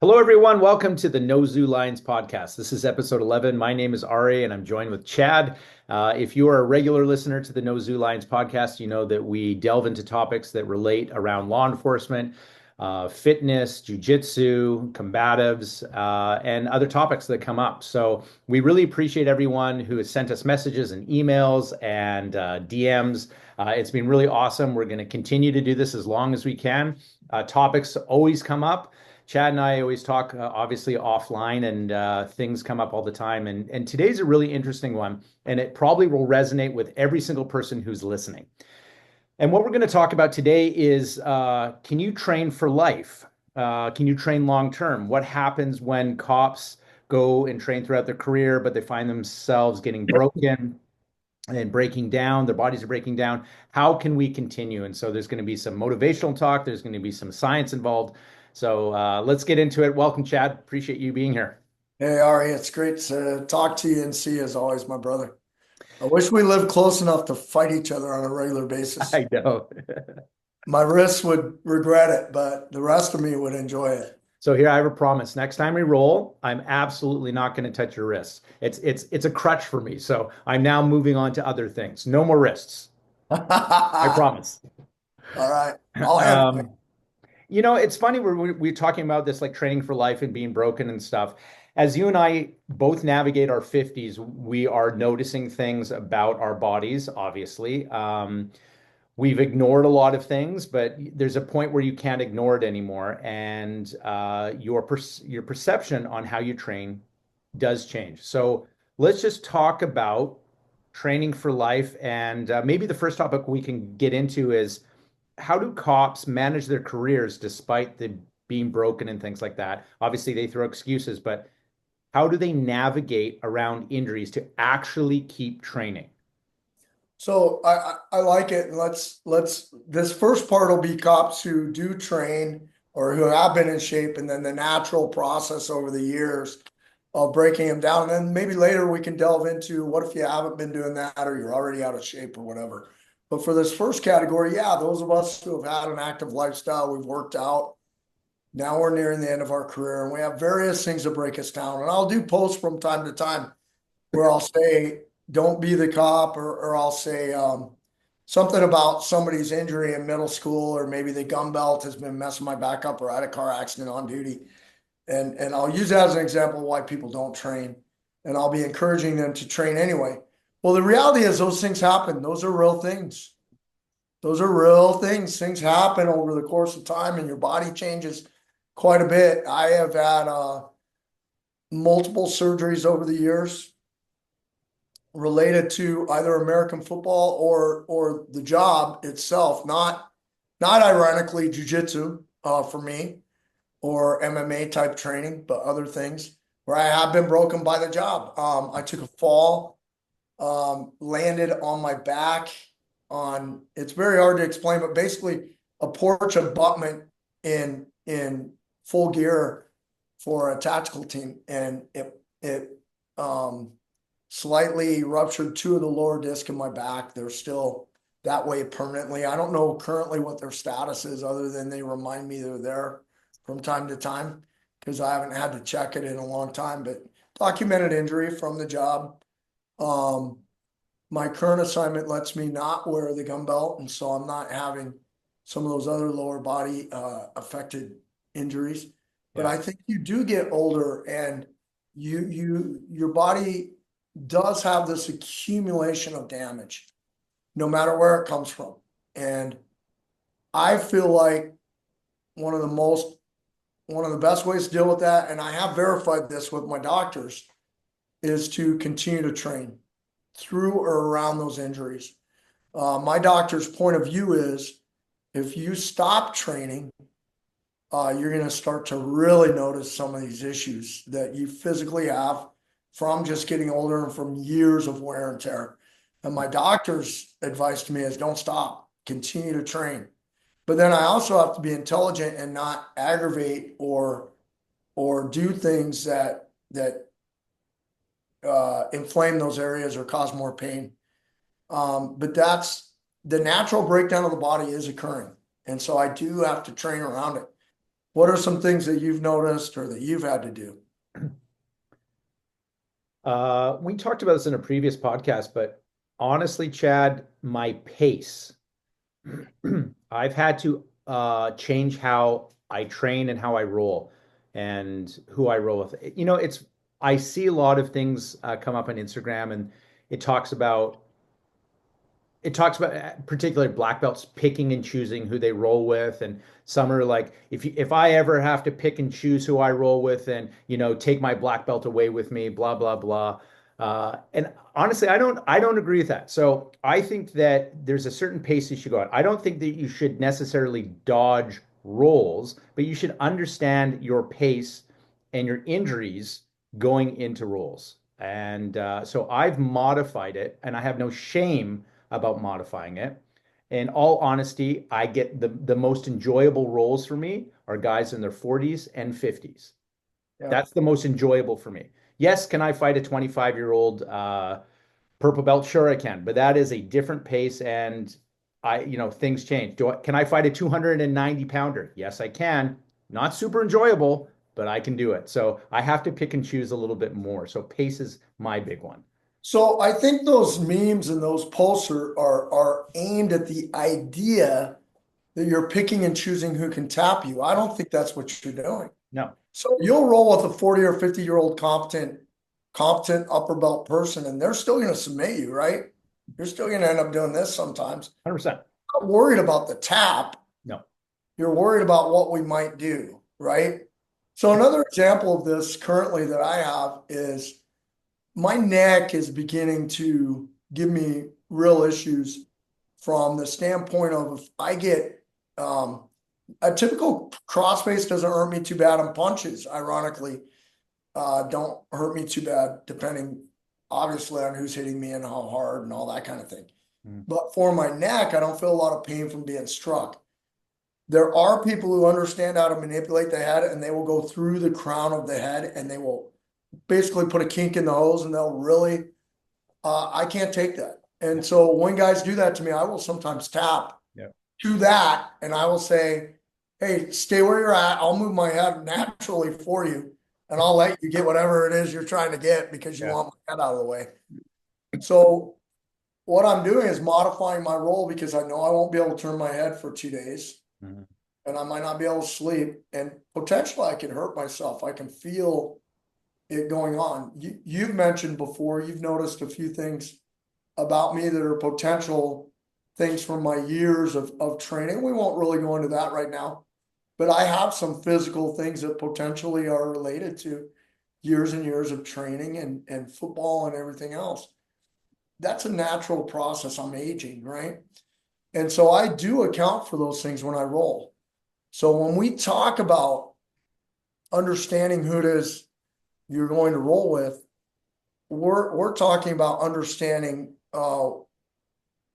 Hello, everyone. Welcome to the Zoo Lions Podcast. This is episode 11. My name is Ari, and I'm joined with Chad. If you are a regular listener to the Zoo Lions Podcast, you know that we delve into topics that relate around law enforcement, fitness, Jiu Jitsu, combatives, and other topics that come up. So we really appreciate everyone who has sent us messages and emails and DMs. It's been really awesome. We're going to continue to do this as long as we can. Topics always come up. Chad and I always talk, obviously offline, and things come up all the time. And today's a really interesting one, and it probably will resonate with every single person who's listening. And what we're going to talk about today is, can you train for life? Can you train long term? What happens when cops go and train throughout their career, but they find themselves getting broken and breaking down, their bodies are breaking down? How can we continue? And so there's going to be some motivational talk, there's going to be some science involved. So let's get into it. Welcome, Chad. Appreciate you being here. Hey, Ari, it's great to talk to you and see you as always, my brother. I wish we lived close enough to fight each other on a regular basis. I know. My wrists would regret it, but the rest of me would enjoy it. So here I have a promise. Next time we roll, I'm absolutely not going to touch your wrists. It's a crutch for me. So I'm now moving on to other things. No more wrists. I All promise. right. I'll have it. Um, it's funny we're talking about this like training for life and being broken and stuff. As you and I both navigate our 50s, we are noticing things about our bodies, obviously. We've ignored a lot of things, but there's a point where you can't ignore it anymore, and your perception on how you train does change. So let's just talk about training for life, and maybe the first topic we can get into is how do cops manage their careers despite the being broken and things like that? Obviously, they throw excuses, but how do they navigate around injuries to actually keep training? So I like it. And let's this first part will be cops who do train or who have been in shape, and then the natural process over the years of breaking them down. And then maybe later we can delve into what if you haven't been doing that or you're already out of shape or whatever. But for this first category, yeah, those of us who have had an active lifestyle, we've worked out. Now we're nearing the end of our career and we have various things that break us down. And I'll do posts from time to time where I'll say, don't be the cop, or I'll say something about somebody's injury in middle school, or maybe the gun belt has been messing my back up, or I had a car accident on duty. And I'll use that as an example of why people don't train. And I'll be encouraging them to train anyway. Well, the reality is those things happen. Those are real things. Those are real things. Things happen over the course of time and your body changes quite a bit. I have had multiple surgeries over the years related to either American football or the job itself, not ironically jujitsu for me or MMA type training, but other things where I have been broken by the job. I took a fall, landed on my back on, it's very hard to explain, but basically a porch abutment in full gear for a tactical team. And it slightly ruptured two of the lower disc in my back. They're still that way permanently. I don't know currently what their status is other than they remind me they're there from time to time because I haven't had to check it in a long time, but documented injury from the job. My current assignment lets me not wear the gun belt, and so I'm not having some of those other lower body affected injuries. But I think you do get older and your body does have this accumulation of damage, no matter where it comes from. And I feel like one of the best ways to deal with that, and I have verified this with my doctors, is to continue to train through or around those injuries. My doctor's point of view is if you stop training, you're going to start to really notice some of these issues that you physically have from just getting older and from years of wear and tear. And my doctor's advice to me is don't stop, continue to train. But then I also have to be intelligent and not aggravate or do things that inflame those areas or cause more pain. But that's the natural breakdown of the body is occurring. And so I do have to train around it. What are some things that you've noticed or that you've had to do? We talked about this in a previous podcast, but honestly, Chad, my pace, I've had to change how I train and how I roll and who I roll with. I see a lot of things come up on Instagram, and it talks about it talks about particularly black belts picking and choosing who they roll with, and some are like, if I ever have to pick and choose who I roll with, and take my black belt away with me, blah blah blah. And honestly, I don't agree with that. So I think that there's a certain pace you should go at. I don't think that you should necessarily dodge rolls, but you should understand your pace and your injuries going into rolls. And so I've modified it, and I have no shame about modifying it. In all honesty, I get the most enjoyable roles for me are guys in their 40s and 50s. Yeah. That's the most enjoyable for me. Yes, can I fight a 25-year-old purple belt? Sure, I can, but that is a different pace, and things change. Can I fight a 290 pounder? Yes, I can. Not super enjoyable, but I can do it. So I have to pick and choose a little bit more. So pace is my big one. So I think those memes and those posts are aimed at the idea that you're picking and choosing who can tap you. I don't think that's what you're doing. No, So you'll roll with a 40 or 50-year-old competent upper belt person, and they're still going to submit you, right? You're still going to end up doing this sometimes. 100%. Not worried about the tap. No. You're worried about what we might do, right? So another example of this currently that I have is my neck is beginning to give me real issues from the standpoint of if I get a typical crossface doesn't hurt me too bad, and punches, ironically, don't hurt me too bad, depending obviously on who's hitting me and how hard and all that kind of thing. But for my neck, I don't feel a lot of pain from being struck. There are people who understand how to manipulate the head, and they will go through the crown of the head, and they will basically put a kink in the hose, and they'll really, I can't take that. And so when guys do that to me, I will sometimes tap to that, and I will say, hey, stay where you're at. I'll move my head naturally for you, and I'll let you get whatever it is you're trying to get because you want my head out of the way. So what I'm doing is modifying my roll because I know I won't be able to turn my head for 2 days. And I might not be able to sleep, and potentially I can hurt myself. I can feel it going on. You've mentioned before, you've noticed a few things about me that are potential things from my years of training. We won't really go into that right now, but I have some physical things that potentially are related to years and years of training and football and everything else. That's a natural process. I'm aging, right? And so I do account for those things when I roll. So when we talk about understanding who it is you're going to roll with, we're talking about understanding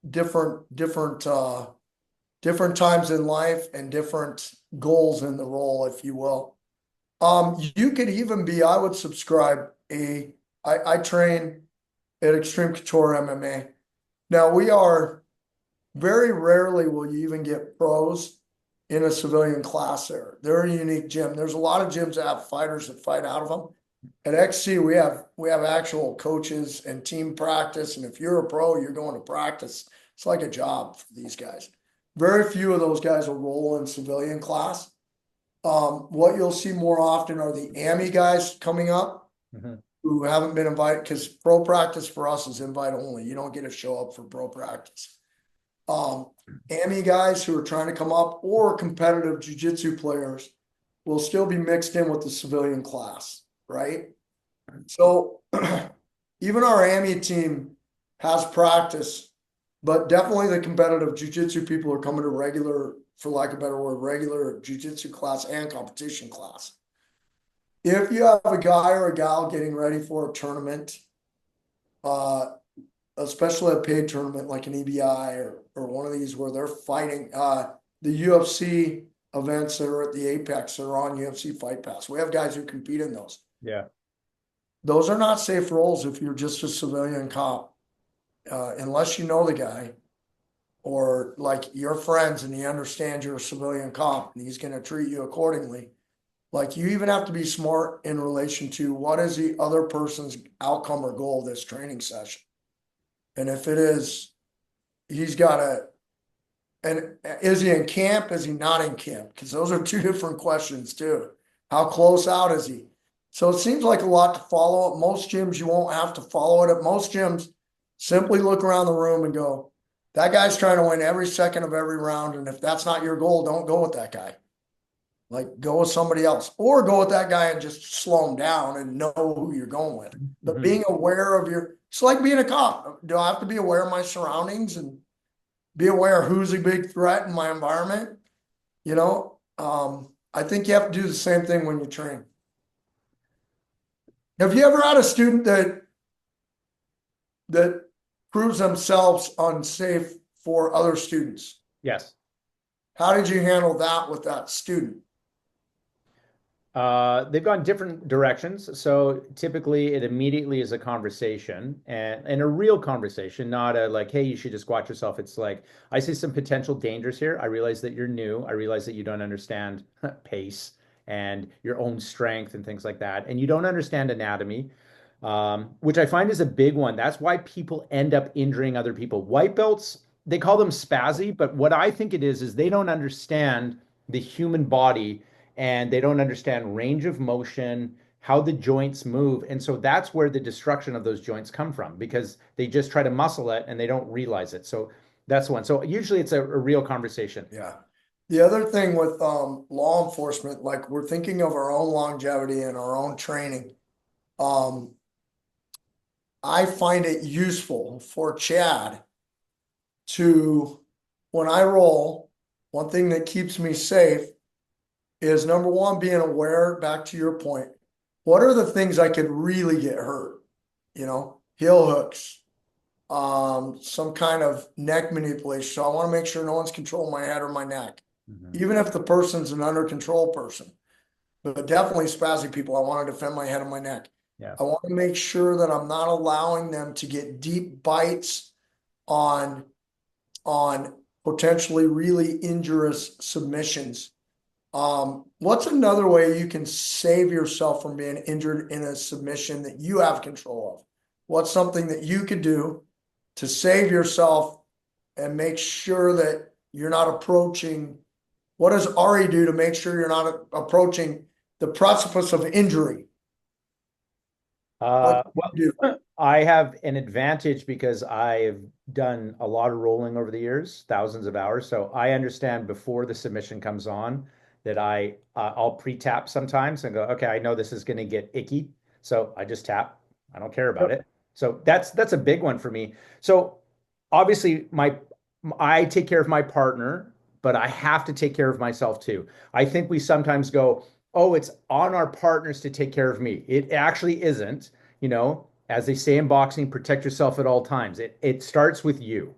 different times in life and different goals in the role, if you will. You could even be, I would subscribe I train at Extreme Couture MMA. Now we are very rarely will you even get pros in a civilian class there. They're a unique gym. There's a lot of gyms that have fighters that fight out of them. At XC, we have actual coaches and team practice. And if you're a pro, you're going to practice. It's like a job for these guys. Very few of those guys will roll in civilian class. What you'll see more often are the AMI guys coming up who haven't been invited, because pro practice for us is invite only. You don't get to show up for pro practice. AMI guys who are trying to come up, or competitive jiu-jitsu players, will still be mixed in with the civilian class, right? So even our AMI team has practice, but definitely the competitive jiu-jitsu people are coming to regular, for lack of a better word, regular jiu-jitsu class and competition class. If you have a guy or a gal getting ready for a tournament, especially a paid tournament like an EBI or one of these where they're fighting, the UFC events that are at the Apex that are on UFC Fight Pass. We have guys who compete in those. Yeah. Those are not safe roles if you're just a civilian cop, unless you know the guy. or like your friends and he understands you're a civilian cop and he's going to treat you accordingly. Like you even have to be smart in relation to what is the other person's outcome or goal of this training session. And if it is, he's got to, and is he in camp? Is he not in camp? Because those are two different questions too. How close out is he? So it seems like a lot to follow. At most gyms, you won't have to follow it. At most gyms, simply look around the room and go, that guy's trying to win every second of every round. And if that's not your goal, don't go with that guy. Like go with somebody else or go with that guy and just slow him down and know who you're going with. But being aware of it's like being a cop. Do I have to be aware of my surroundings and be aware of who's a big threat in my environment? I think you have to do the same thing when you train. Have you ever had a student that proves themselves unsafe for other students? Yes. How did you handle that with that student? They've gone different directions. So typically it immediately is a conversation and a real conversation, not a like, hey, you should just watch yourself. It's like, I see some potential dangers here. I realize that you're new. I realize that you don't understand pace and your own strength and things like that. And you don't understand anatomy, which I find is a big one. That's why people end up injuring other people. White belts, they call them spazzy, but what I think it is they don't understand the human body and they don't understand range of motion, how the joints move. And so that's where the destruction of those joints come from because they just try to muscle it and they don't realize it. So that's one. So usually it's a real conversation. Yeah. The other thing with law enforcement, like we're thinking of our own longevity and our own training. I find it useful for Chad to, when I roll, one thing that keeps me safe is number one, being aware, back to your point, what are the things I could really get hurt? Heel hooks, some kind of neck manipulation. So I want to make sure no one's controlling my head or my neck, even if the person's an under control person. But definitely spazzy people, I want to defend my head and my neck. Yeah. I want to make sure that I'm not allowing them to get deep bites on potentially really injurious submissions. What's another way you can save yourself from being injured in a submission that you have control of? What's something that you could do to save yourself and make sure that you're not approaching? What does Ari do to make sure you're not approaching the precipice of injury? Well, I have an advantage because I've done a lot of rolling over the years, thousands of hours. So I understand before the submission comes on that I'll pre-tap sometimes and go, okay, I know this is going to get icky, so I just tap. I don't care about it. So that's a big one for me. So obviously I take care of my partner, but I have to take care of myself too. I think we sometimes go, oh, it's on our partners to take care of me. It actually isn't. As they say in boxing, protect yourself at all times. It starts with you.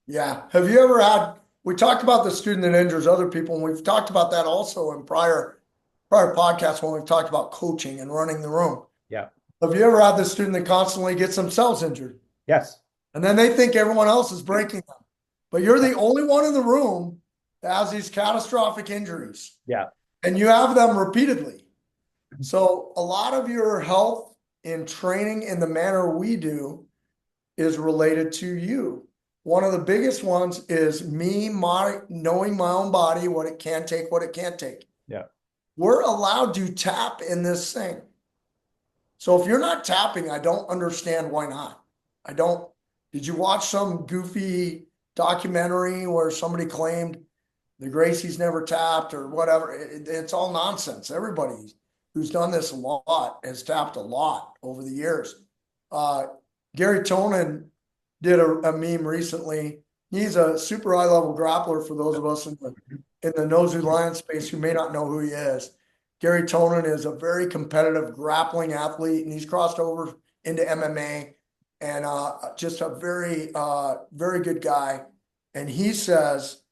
Yeah. Have you ever we talked about the student that injures other people, and we've talked about that also in prior podcasts when we've talked about coaching and running the room. Yeah. Have you ever had the student that constantly gets themselves injured? Yes. And then they think everyone else is breaking them. But you're the only one in the room that has these catastrophic injuries. Yeah. And you have them repeatedly. So a lot of your health in training in the manner we do is related to you. One of the biggest ones is knowing my own body, what it can take, what it can't take. Yeah. We're allowed to tap in this thing. So if you're not tapping, I don't understand why not. Did you watch some goofy documentary where somebody claimed the Gracie's never tapped or whatever? It's all nonsense. Everybody who's done this a lot has tapped a lot over the years. Gary Tonin did a meme recently. He's a super high level grappler for those of us in the Zoo Lions space who may not know who he is. Gary Tonin is a very competitive grappling athlete, and he's crossed over into MMA, and just a very, very good guy. And he says,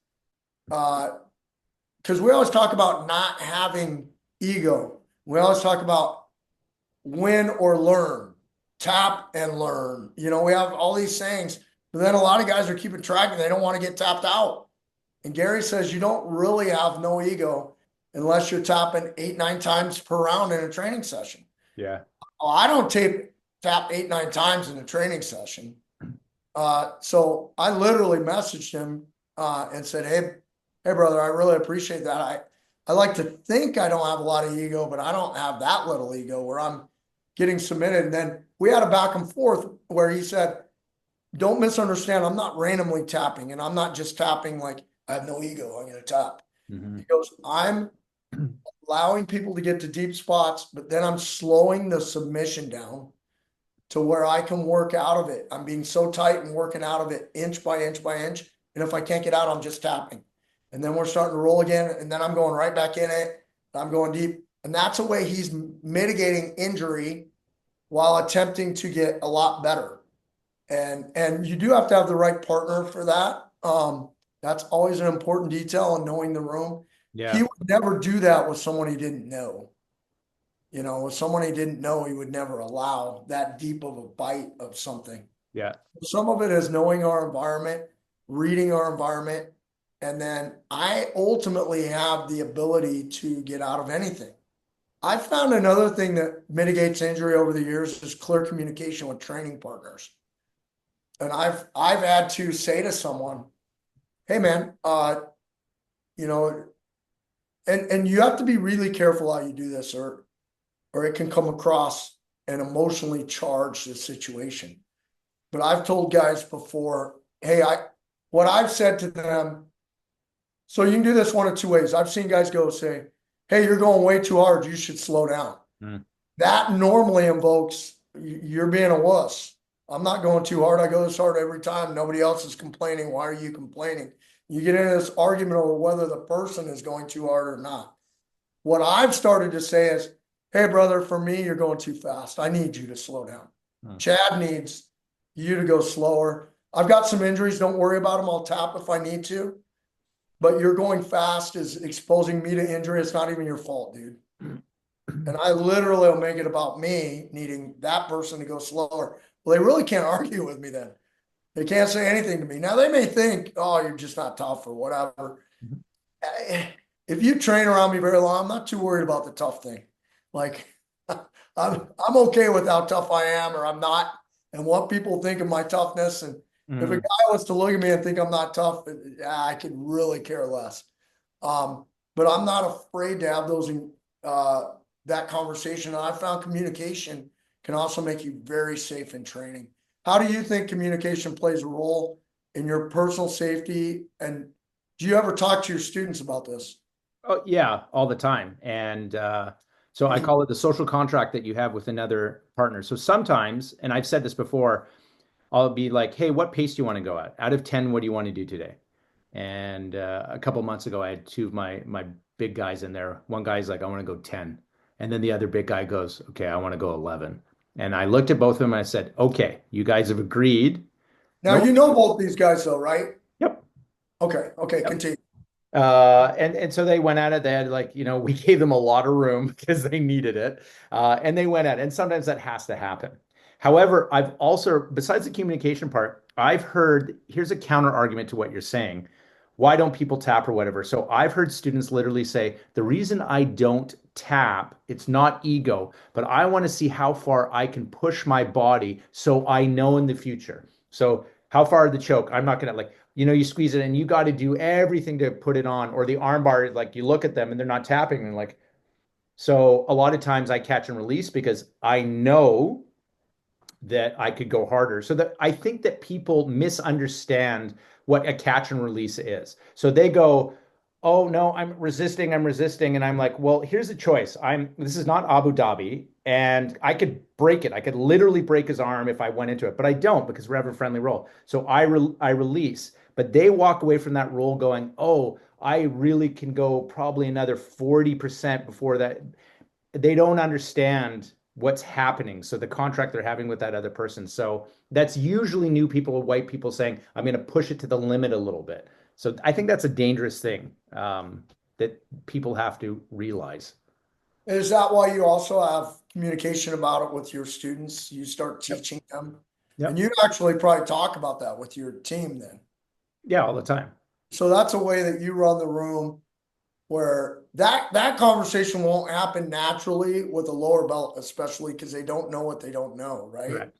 because we always talk about not having ego. We always talk about win or learn, tap and learn. We have all these sayings, But then a lot of guys are keeping track and they don't want to get tapped out. And Gary says you don't really have no ego unless you're tapping 8, 9 times per round in a training session. Yeah. Oh, I don't tap 8, 9 times in a training session. So I literally messaged him and said, hey, brother, I really appreciate that. I like to think I don't have a lot of ego, but I don't have that little ego where I'm getting submitted. And then we had a back and forth where he said, don't misunderstand. I'm not randomly tapping, and I'm not just tapping like I have no ego. I'm going to tap. Mm-hmm. He goes, I'm allowing people to get to deep spots, but then I'm slowing the submission down to where I can work out of it. I'm being so tight and working out of it inch by inch by inch. And if I can't get out, I'm just tapping. And then we're starting to roll again. And then I'm going right back in it. I'm going deep. And that's a way he's mitigating injury while attempting to get a lot better. And you do have to have the right partner for that. That's always an important detail in knowing the room. Yeah. He would never do that with someone he didn't know. You know, with someone he didn't know, he would never allow that deep of a bite of something. Yeah. Some of it is knowing our environment, reading our environment, and then I ultimately have the ability to get out of anything. I found another thing that mitigates injury over the years is clear communication with training partners. And I've had to say to someone, hey man, you know, and you have to be really careful how you do this, or it can come across an emotionally charged situation. But I've told guys before, hey, what I've said to them, so you can do this one of two ways. I've seen guys go say, hey, you're going way too hard. You should slow down. Mm. That normally invokes you're being a wuss. I'm not going too hard. I go this hard every time. Nobody else is complaining. Why are you complaining? You get into this argument over whether the person is going too hard or not. What I've started to say is, hey, brother, for me, you're going too fast. I need you to slow down. Chad needs you to go slower. I've got some injuries. Don't worry about them. I'll tap if I need to. But you're going fast is exposing me to injury. It's not even your fault, dude. And I literally will make it about me needing that person to go slower. Well, they really can't argue with me then. They can't say anything to me. Now, they may think, oh, you're just not tough or whatever. If you train around me very long, I'm not too worried about the tough thing. Like, I'm okay with how tough I am or I'm not and what people think of my toughness. And if a guy wants to look at me and think I'm not tough, I could really care less. But I'm not afraid to have those that conversation. And I found communication can also make you very safe in training. How do you think communication plays a role in your personal safety? And do you ever talk to your students about this? Oh, yeah, all the time. And so I call it the social contract that you have with another partner. So sometimes, and I've said this before, I'll be like, hey, what pace do you want to go at? Out of 10, what do you want to do today? And a couple months ago, I had two of my big guys in there. One guy's like, I want to go 10. And then the other big guy goes, okay, I want to go 11. And I looked at both of them and I said, okay, you guys have agreed. Now, Nope. you know both these guys though, right? Yep. Okay, Yep. continue. And so they went at it. They had like, we gave them a lot of room because they needed it. And they went at it. And sometimes that has to happen. However, I've also, besides the communication part, I've heard, here's a counter argument to what you're saying. Why don't people tap or whatever? So I've heard students literally say, the reason I don't tap, it's not ego, but I want to see how far I can push my body so I know in the future. So how far the choke? I'm not going to like, you squeeze it and you got to do everything to put it on, or the arm bar, like you look at them and they're not tapping and like, so a lot of times I catch and release because I know that I could go harder. So that I think that people misunderstand what a catch and release is. So they go, "Oh no, I'm resisting, and I'm like, "Well, here's a choice. This is not Abu Dhabi and I could break it. I could literally break his arm if I went into it, but I don't because we have a friendly roll. So I release, but they walk away from that roll going, "Oh, I really can go probably another 40% before that." They don't understand what's happening. So the contract they're having with that other person. So that's usually new people, white people saying, I'm going to push it to the limit a little bit. So I think that's a dangerous thing that people have to realize. Is that why you also have communication about it with your students? You start Yep. teaching them. And Yep. you actually probably talk about that with your team then. Yeah, all the time. So that's a way that you run the room where that conversation won't happen naturally with a lower belt, especially because they don't know what they don't know, right? Correct.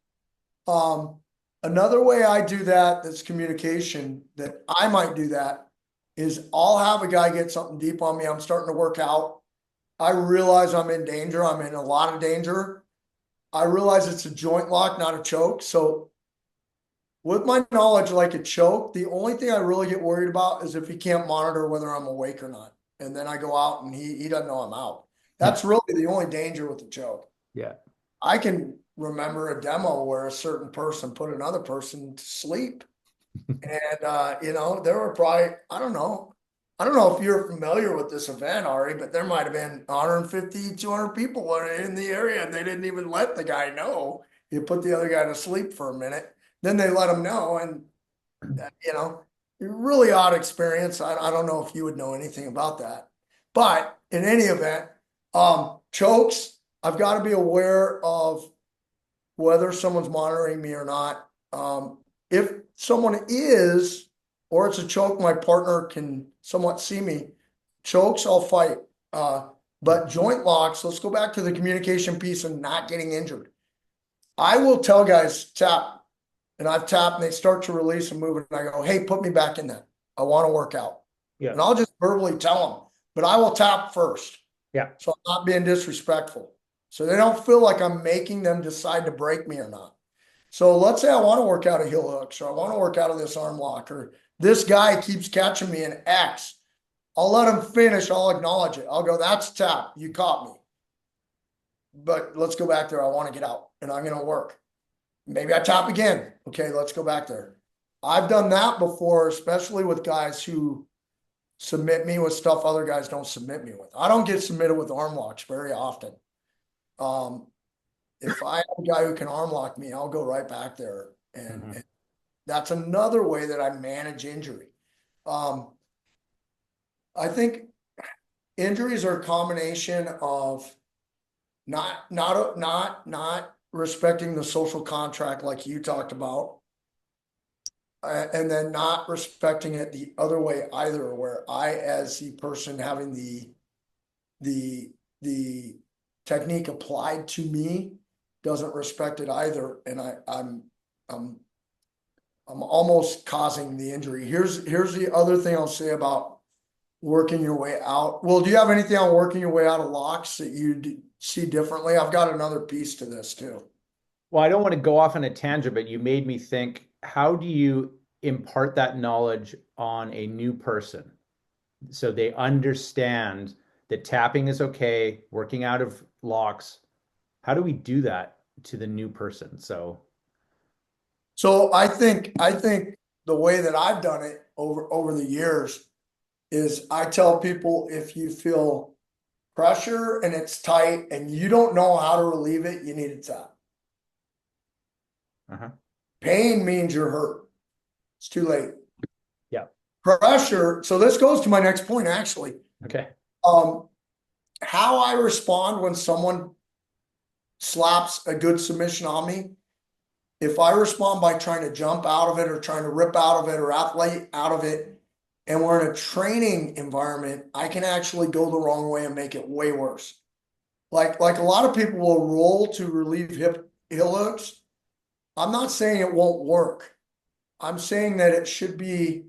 Um, Another way I do that that's communication that I might do that is I'll have a guy get something deep on me. I'm starting to work out. I realize I'm in danger. I'm in a lot of danger. I realize it's a joint lock, not a choke. So with my knowledge, like a choke, the only thing I really get worried about is if he can't monitor whether I'm awake or not. And then I go out and he doesn't know I'm out. Hmm. That's really the only danger with the choke. Yeah. I can remember a demo where a certain person put another person to sleep. And there were probably, I don't know if you're familiar with this event, Ari, but there might have been 150, 200 people in the area, and they didn't even let the guy know. You put the other guy to sleep for a minute, then they let him know, and really odd experience. I don't know if you would know anything about that, but in any event, chokes. I've got to be aware of whether someone's monitoring me or not. If someone is, or it's a choke, my partner can somewhat see me. Chokes, I'll fight. But joint locks, let's go back to the communication piece and not getting injured. I will tell guys tap, and I've tapped and they start to release and move, and I go, hey, put me back in that. I want to work out. Yeah. And I'll just verbally tell them, but I will tap first. Yeah. So I'm not being disrespectful. So they don't feel like I'm making them decide to break me or not. So let's say I want to work out of heel hooks, or I want to work out of this arm lock, or this guy keeps catching me in X. I'll let him finish. I'll acknowledge it. I'll go, that's tap. You caught me. But let's go back there. I want to get out and I'm going to work. Maybe I tap again. Okay, let's go back there. I've done that before, especially with guys who submit me with stuff other guys don't submit me with. I don't get submitted with arm locks very often. If I have a guy who can arm lock me, I'll go right back there. And that's another way that I manage injury. I think injuries are a combination of not respecting the social contract like you talked about, and then not respecting it the other way either, where I, as the person having the technique applied to me, doesn't respect it either, and I'm almost causing the injury. Here's the other thing I'll say about working your way out. Well, do you have anything on working your way out of locks that you see differently? I've got another piece to this too. Well, I don't want to go off on a tangent, but you made me think, how do you impart that knowledge on a new person so they understand that tapping is okay, working out of locks? How do we do that to the new person? So I think the way that I've done it over the years is I tell people, if you feel pressure and it's tight and you don't know how to relieve it, you need a tap. Pain means you're hurt. It's too late. Yeah. Pressure. So this goes to my next point, actually. Okay. How I respond when someone slaps a good submission on me. If I respond by trying to jump out of it or trying to rip out of it or athlete out of it, and we're in a training environment, I can actually go the wrong way and make it way worse. Like a lot of people will roll to relieve heel hooks. I'm not saying it won't work. I'm saying that it should be,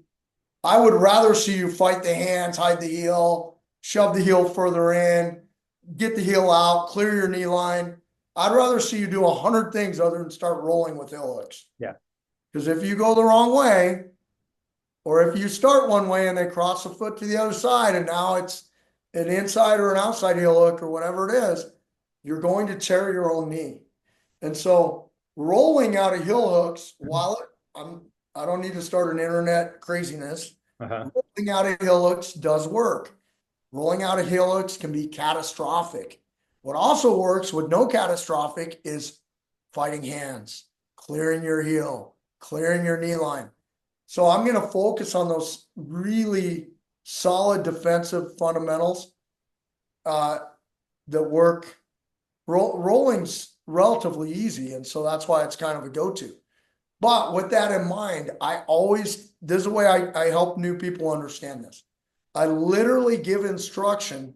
I would rather see you fight the hands, hide the heel, shove the heel further in, get the heel out, clear your knee line. I'd rather see you do 100 things other than start rolling with heel hooks. Yeah. Because if you go the wrong way, or if you start one way and they cross the foot to the other side and now it's an inside or an outside heel hook or whatever it is, you're going to tear your own knee. And so rolling out of heel hooks, while I don't need to start an internet craziness, rolling out of heel hooks does work. Rolling out of heel hooks can be catastrophic. What also works with no catastrophic is fighting hands, clearing your heel, clearing your knee line. So I'm going to focus on those really solid defensive fundamentals that work. Rolling's relatively easy, and so that's why it's kind of a go-to. But with that in mind, this is the way I help new people understand this. I literally give instruction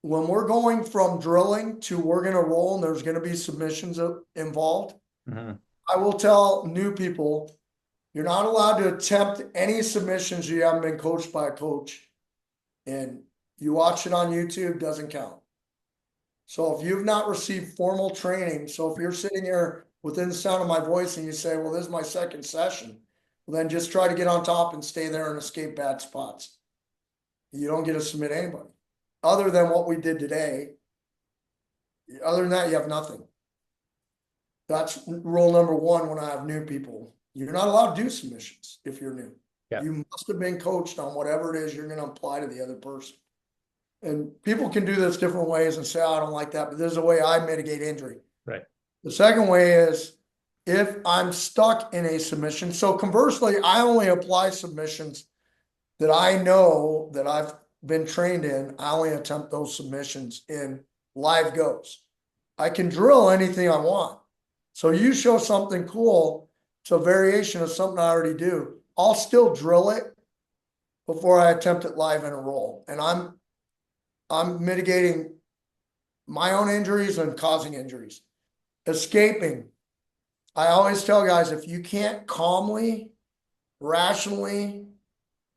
when we're going from drilling to we're going to roll and there's going to be submissions involved. Mm-hmm. I will tell new people, you're not allowed to attempt any submissions you haven't been coached by a coach. And you watch it on YouTube, doesn't count. So if you've not received formal training, so if you're sitting here within the sound of my voice and you say, well, this is my second session, well, then just try to get on top and stay there and escape bad spots. You don't get to submit anybody. Other than what we did today, other than that, you have nothing. That's rule number one when I have new people. You're not allowed to do submissions if you're new. Yeah. You must have been coached on whatever it is you're going to apply to the other person. And people can do this different ways and say, oh, I don't like that, but there's a way I mitigate injury. Right. The second way is if I'm stuck in a submission. So conversely, I only apply submissions that I know that I've been trained in. I only attempt those submissions in live goes. I can drill anything I want. So you show something cool, it's a variation of something I already do. I'll still drill it before I attempt it live in a roll. And I'm mitigating my own injuries and causing injuries. Escaping. I always tell guys, if you can't calmly, rationally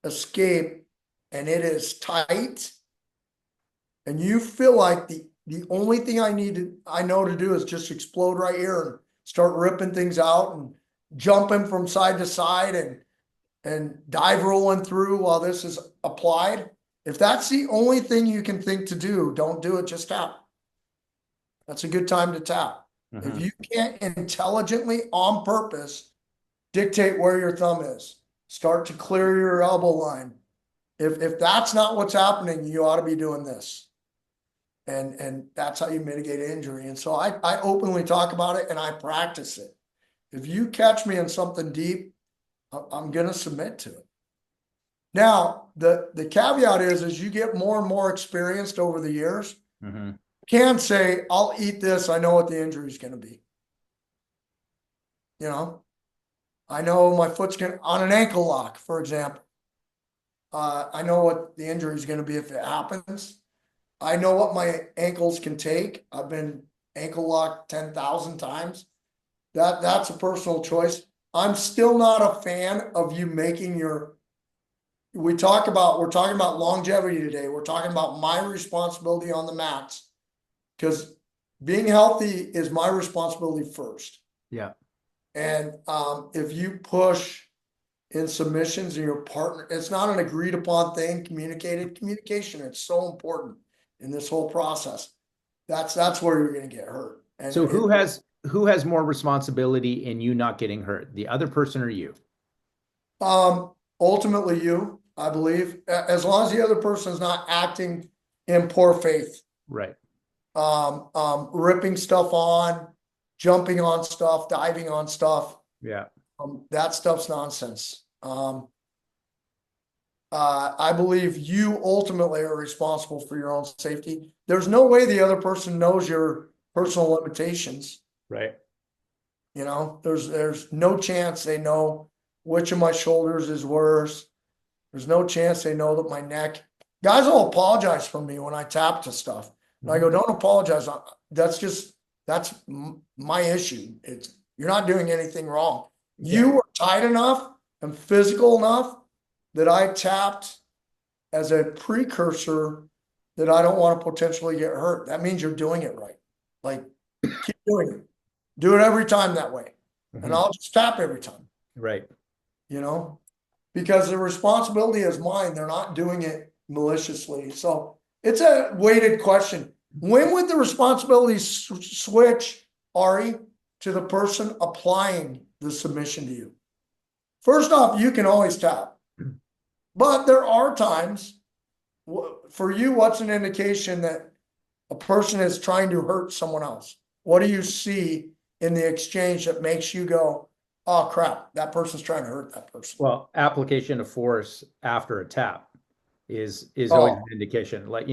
escape and it is tight and you feel like the only thing I know to do is just explode right here and start ripping things out and jumping from side to side and dive rolling through while this is applied. If that's the only thing you can think to do, don't do it, just tap. That's a good time to tap. Mm-hmm. If you can't intelligently, on purpose, dictate where your thumb is, start to clear your elbow line. If that's not what's happening, you ought to be doing this. And that's how you mitigate injury. And so I openly talk about it and I practice it. If you catch me in something deep, I'm going to submit to it. Now, the caveat is as you get more and more experienced over the years, mm-hmm. Can say, I'll eat this. I know what the injury is going to be. You know, I know my foot's going to, on an ankle lock, for example. I know what the injury is going to be if it happens. I know what my ankles can take. I've been ankle locked 10,000 times. That's a personal choice. I'm still not a fan of you making we're talking about longevity today. We're talking about my responsibility on the mats because being healthy is my responsibility first. Yeah. And if you push in submissions and your partner, it's not an agreed upon thing, communication. It's so important in this whole process. That's where you're going to get hurt. And so who has more responsibility in you not getting hurt, the other person or you? Ultimately you, I believe, as long as the other person is not acting in poor faith. Right. Ripping stuff on, jumping on stuff, diving on stuff. Yeah. That stuff's nonsense. I believe you ultimately are responsible for your own safety. There's no way the other person knows your personal limitations. Right. You know, there's no chance they know which of my shoulders is worse. There's no chance they know that my neck. Guys will apologize for me when I tap to stuff. And I go, don't apologize. That's my issue. You're not doing anything wrong. Yeah. You were tight enough and physical enough that I tapped as a precursor that I don't want to potentially get hurt. That means you're doing it right. Like, keep doing it. Do it every time that way. Mm-hmm. And I'll just tap every time. Right. You know, because the responsibility is mine. They're not doing it maliciously. So it's a weighted question. When would the responsibility switch, Ari, to the person applying the submission to you? First off, you can always tap. But there are times, for you, what's an indication that a person is trying to hurt someone else? What do you see in the exchange that makes you go, oh, crap, that person's trying to hurt that person? Well, application of force after a tap is always an indication. Like,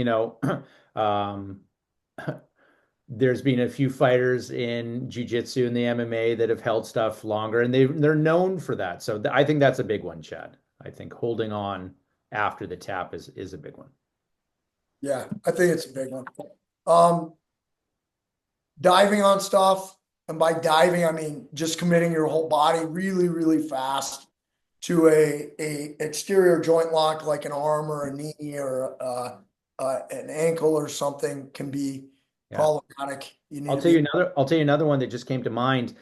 there's been a few fighters in Jiu Jitsu and the MMA that have held stuff longer, and they're known for that. So I think that's a big one, Chad. I think holding on after the tap is a big one. Yeah, I think it's a big one. Um, Diving on stuff, and by diving, I mean just committing your whole body really, really fast to a exterior joint lock, like an arm or a knee or an ankle or something, can be Yeah. problematic. You need to be. I'll tell you another one that just came to mind.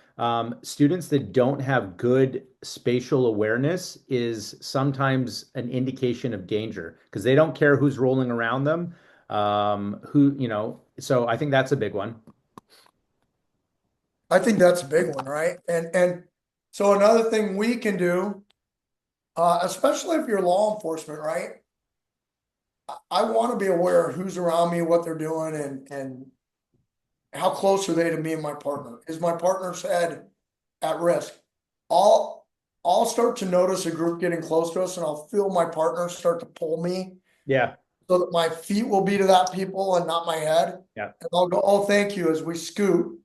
Students that don't have good spatial awareness is sometimes an indication of danger because they don't care who's rolling around them. So I think that's a big one. I think that's a big one, right? And so another thing we can do, especially if you're law enforcement, right? I want to be aware of who's around me, what they're doing, and how close are they to me and my partner? Is my partner's head at risk? I'll I'll start to notice a group getting close to us, and I'll feel my partner start to pull me Yeah. so that my feet will be to that people and not my head. Yeah. And I'll go, oh, thank you, as we scoot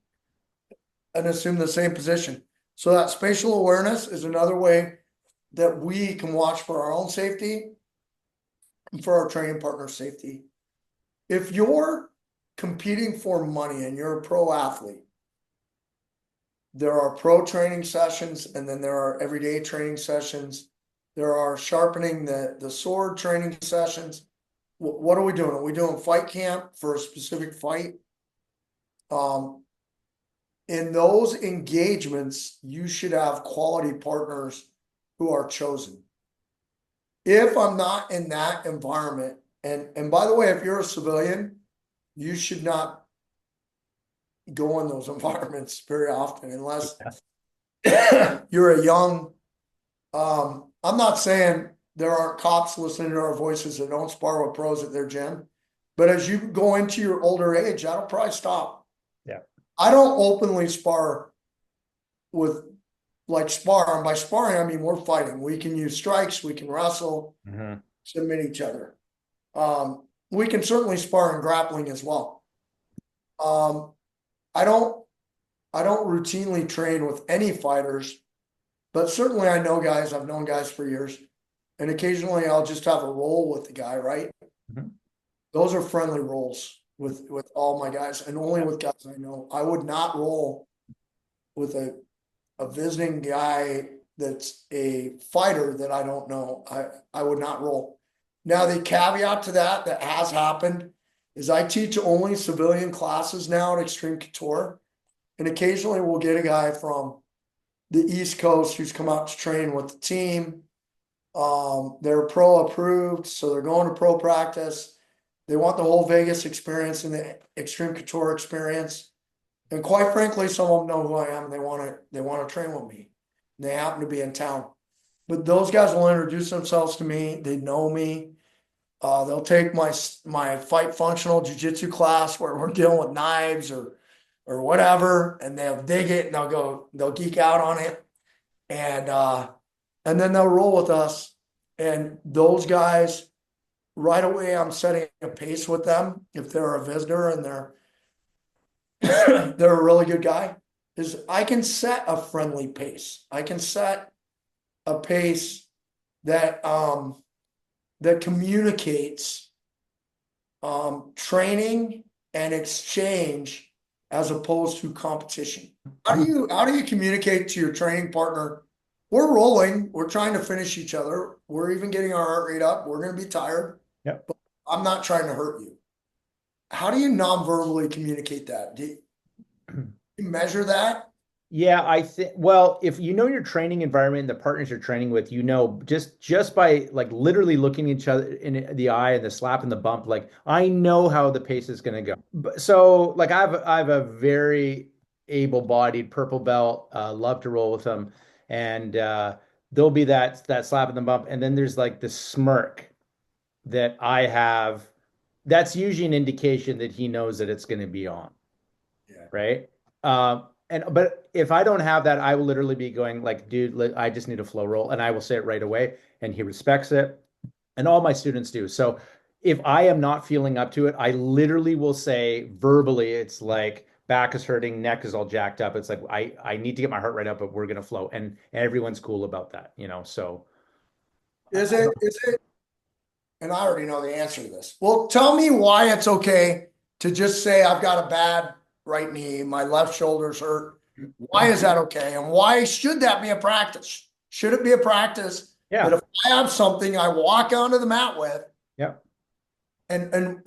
and assume the same position. So that spatial awareness is another way that we can watch for our own safety and for our training partner's safety. If you're competing for money and you're a pro athlete, there are pro training sessions, and then there are everyday training sessions. There are sharpening the sword training sessions. What are we doing? Are we doing fight camp for a specific fight? In those engagements, you should have quality partners who are chosen. If I'm not in that environment, and by the way, if you're a civilian, you should not go in those environments very often unless you're a young. I'm not saying there aren't cops listening to our voices that don't spar with pros at their gym, but as you go into your older age, that'll probably stop. Yeah. I don't openly spar with spar, and by sparring I mean we're fighting. We can use strikes, we can wrestle, submit each other. We can certainly spar in grappling as well. I don't routinely train with any fighters, but certainly I know guys. I've known guys for years, and occasionally I'll just have a roll with the guy, right? Those are friendly rolls with all my guys, and only with guys I know. I would not roll with a visiting guy that's a fighter that I don't know. I would not roll. Now, the caveat to that has happened is I teach only civilian classes now at Extreme Couture, and occasionally we'll get a guy from the East Coast who's come out to train with the team. They're pro approved, so they're going to pro practice. They want the whole Vegas experience and the Extreme Couture experience. And quite frankly, some of them know who I am. They want to train with me. They happen to be in town. But those guys will introduce themselves to me. They know me. They'll take my fight functional jiu-jitsu class where we're dealing with knives or whatever, and they'll dig it and they'll geek out on it. And then they'll roll with us. And those guys, right away, I'm setting a pace with them. If they're a visitor and they're a really good guy, is I can set a friendly pace. I can set a pace that that communicates training and exchange as opposed to competition. How do you communicate to your training partner? We're rolling. We're trying to finish each other. We're even getting our heart rate up. We're going to be tired. Yep. But I'm not trying to hurt you. How do you non-verbally communicate that? Do you measure that? Yeah, I think, well, if you know your training environment, the partners you're training with, just by like literally looking each other in the eye and the slap and the bump, like I know how the pace is going to go. So like I have a very able-bodied purple belt, love to roll with them, and there'll be that slap and the bump, and then there's like the smirk that I have. That's usually an indication that he knows that it's going to be on. Yeah. Right. But if I don't have that, I will literally be going like, dude, I just need a flow roll, and I will say it right away, and he respects it, and all my students do. So if I am not feeling up to it, I literally will say verbally, it's like back is hurting, neck is all jacked up. It's like I need to get my heart rate up, but we're gonna flow. And everyone's cool about that, you know. So Is it, and I already know the answer to this. Well, tell me why it's okay to just say I've got a bad right knee, my left shoulder's hurt. Why is that okay? And why should that be a practice? Should it be a practice that yeah, if I have something I walk onto the mat with, yeah. and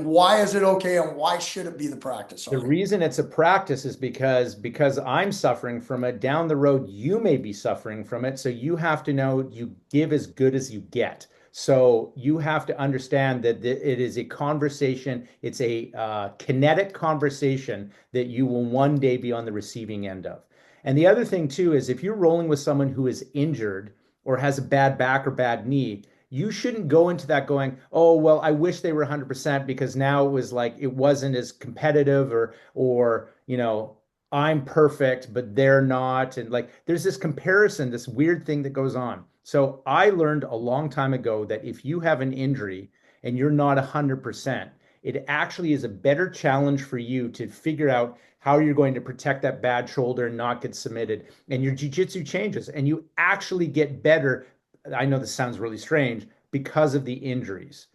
why is it okay and why should it be the practice, The Ari? reason it's a practice is because I'm suffering from it. Down the road, you may be suffering from it. So you have to know you give as good as you get. So you have to understand that it is a conversation. It's a kinetic conversation that you will one day be on the receiving end of. And the other thing too is if you're rolling with someone who is injured or has a bad back or bad knee, you shouldn't go into that going, oh, well, I wish they were 100% because now it was like it wasn't as competitive or, you know, I'm perfect, but they're not. And like there's this comparison, this weird thing that goes on. So I learned a long time ago that if you have an injury and you're not 100%, it actually is a better challenge for you to figure out how you're going to protect that bad shoulder and not get submitted. And your jiu-jitsu changes and you actually get better. I know this sounds really strange because of the injuries.